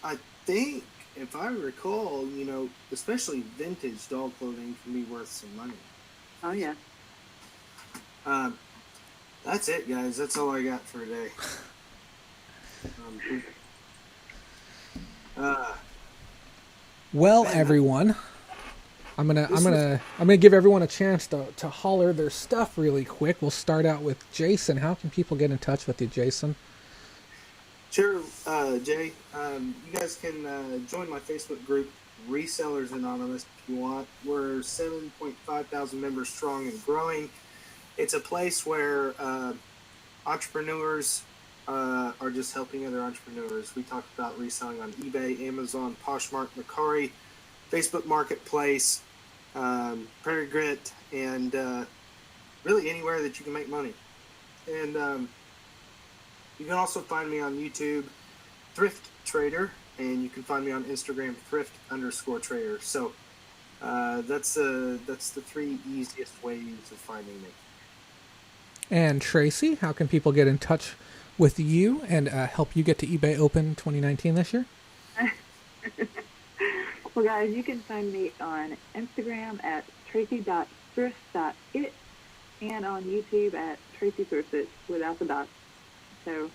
I think, if I recall, especially vintage doll clothing can be worth some money. Oh, yeah. That's it, guys. That's all I got for today. Well, everyone, I'm gonna give everyone a chance to holler their stuff really quick. We'll start out with Jason. How can people get in touch with you, Jason? Sure, Jay. You guys can join my Facebook group, Resellers Anonymous, if you want. We're 7.5 thousand members strong and growing. It's a place where entrepreneurs are just helping other entrepreneurs. We talk about reselling on eBay, Amazon, Poshmark, Mercari, Facebook Marketplace, Prairie Grit, and really anywhere that you can make money. And you can also find me on YouTube, Thrift Trader, and you can find me on Instagram, Thrift_Trader. So that's the 3 easiest ways of finding me. And Tracy, how can people get in touch with you and help you get to eBay Open 2019 this year? Well, guys, you can find me on Instagram at tracy.thrift.it and on YouTube at tracythriftit without the dot. So,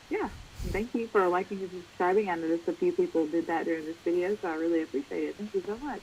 yeah, thank you for liking and subscribing. I noticed a few people did that during this video, so I really appreciate it. Thank you so much.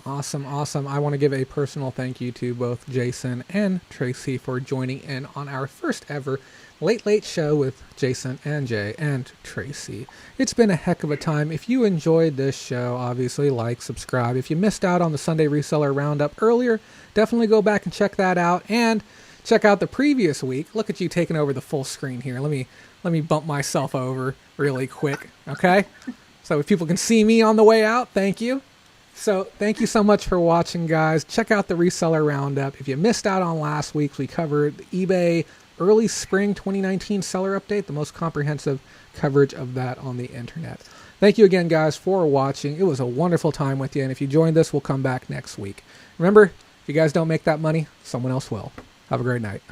Awesome. I want to give a personal thank you to both Jason and Tracy for joining in on our first ever Late Show with Jason and Jay and Tracy. It's been a heck of a time. If you enjoyed this show, obviously like, subscribe. If you missed out on the Sunday Reseller Roundup earlier, definitely go back and check that out. And check out the previous week. Look at you taking over the full screen here. Let me bump myself over really quick, okay? So if people can see me on the way out, thank you. So thank you so much for watching, guys. Check out the Reseller Roundup. If you missed out on last week, we covered the eBay early spring 2019 seller update, the most comprehensive coverage of that on the internet. Thank you again, guys, for watching. It was a wonderful time with you, and if you joined us, we'll come back next week. Remember, if you guys don't make that money, someone else will. Have a great night.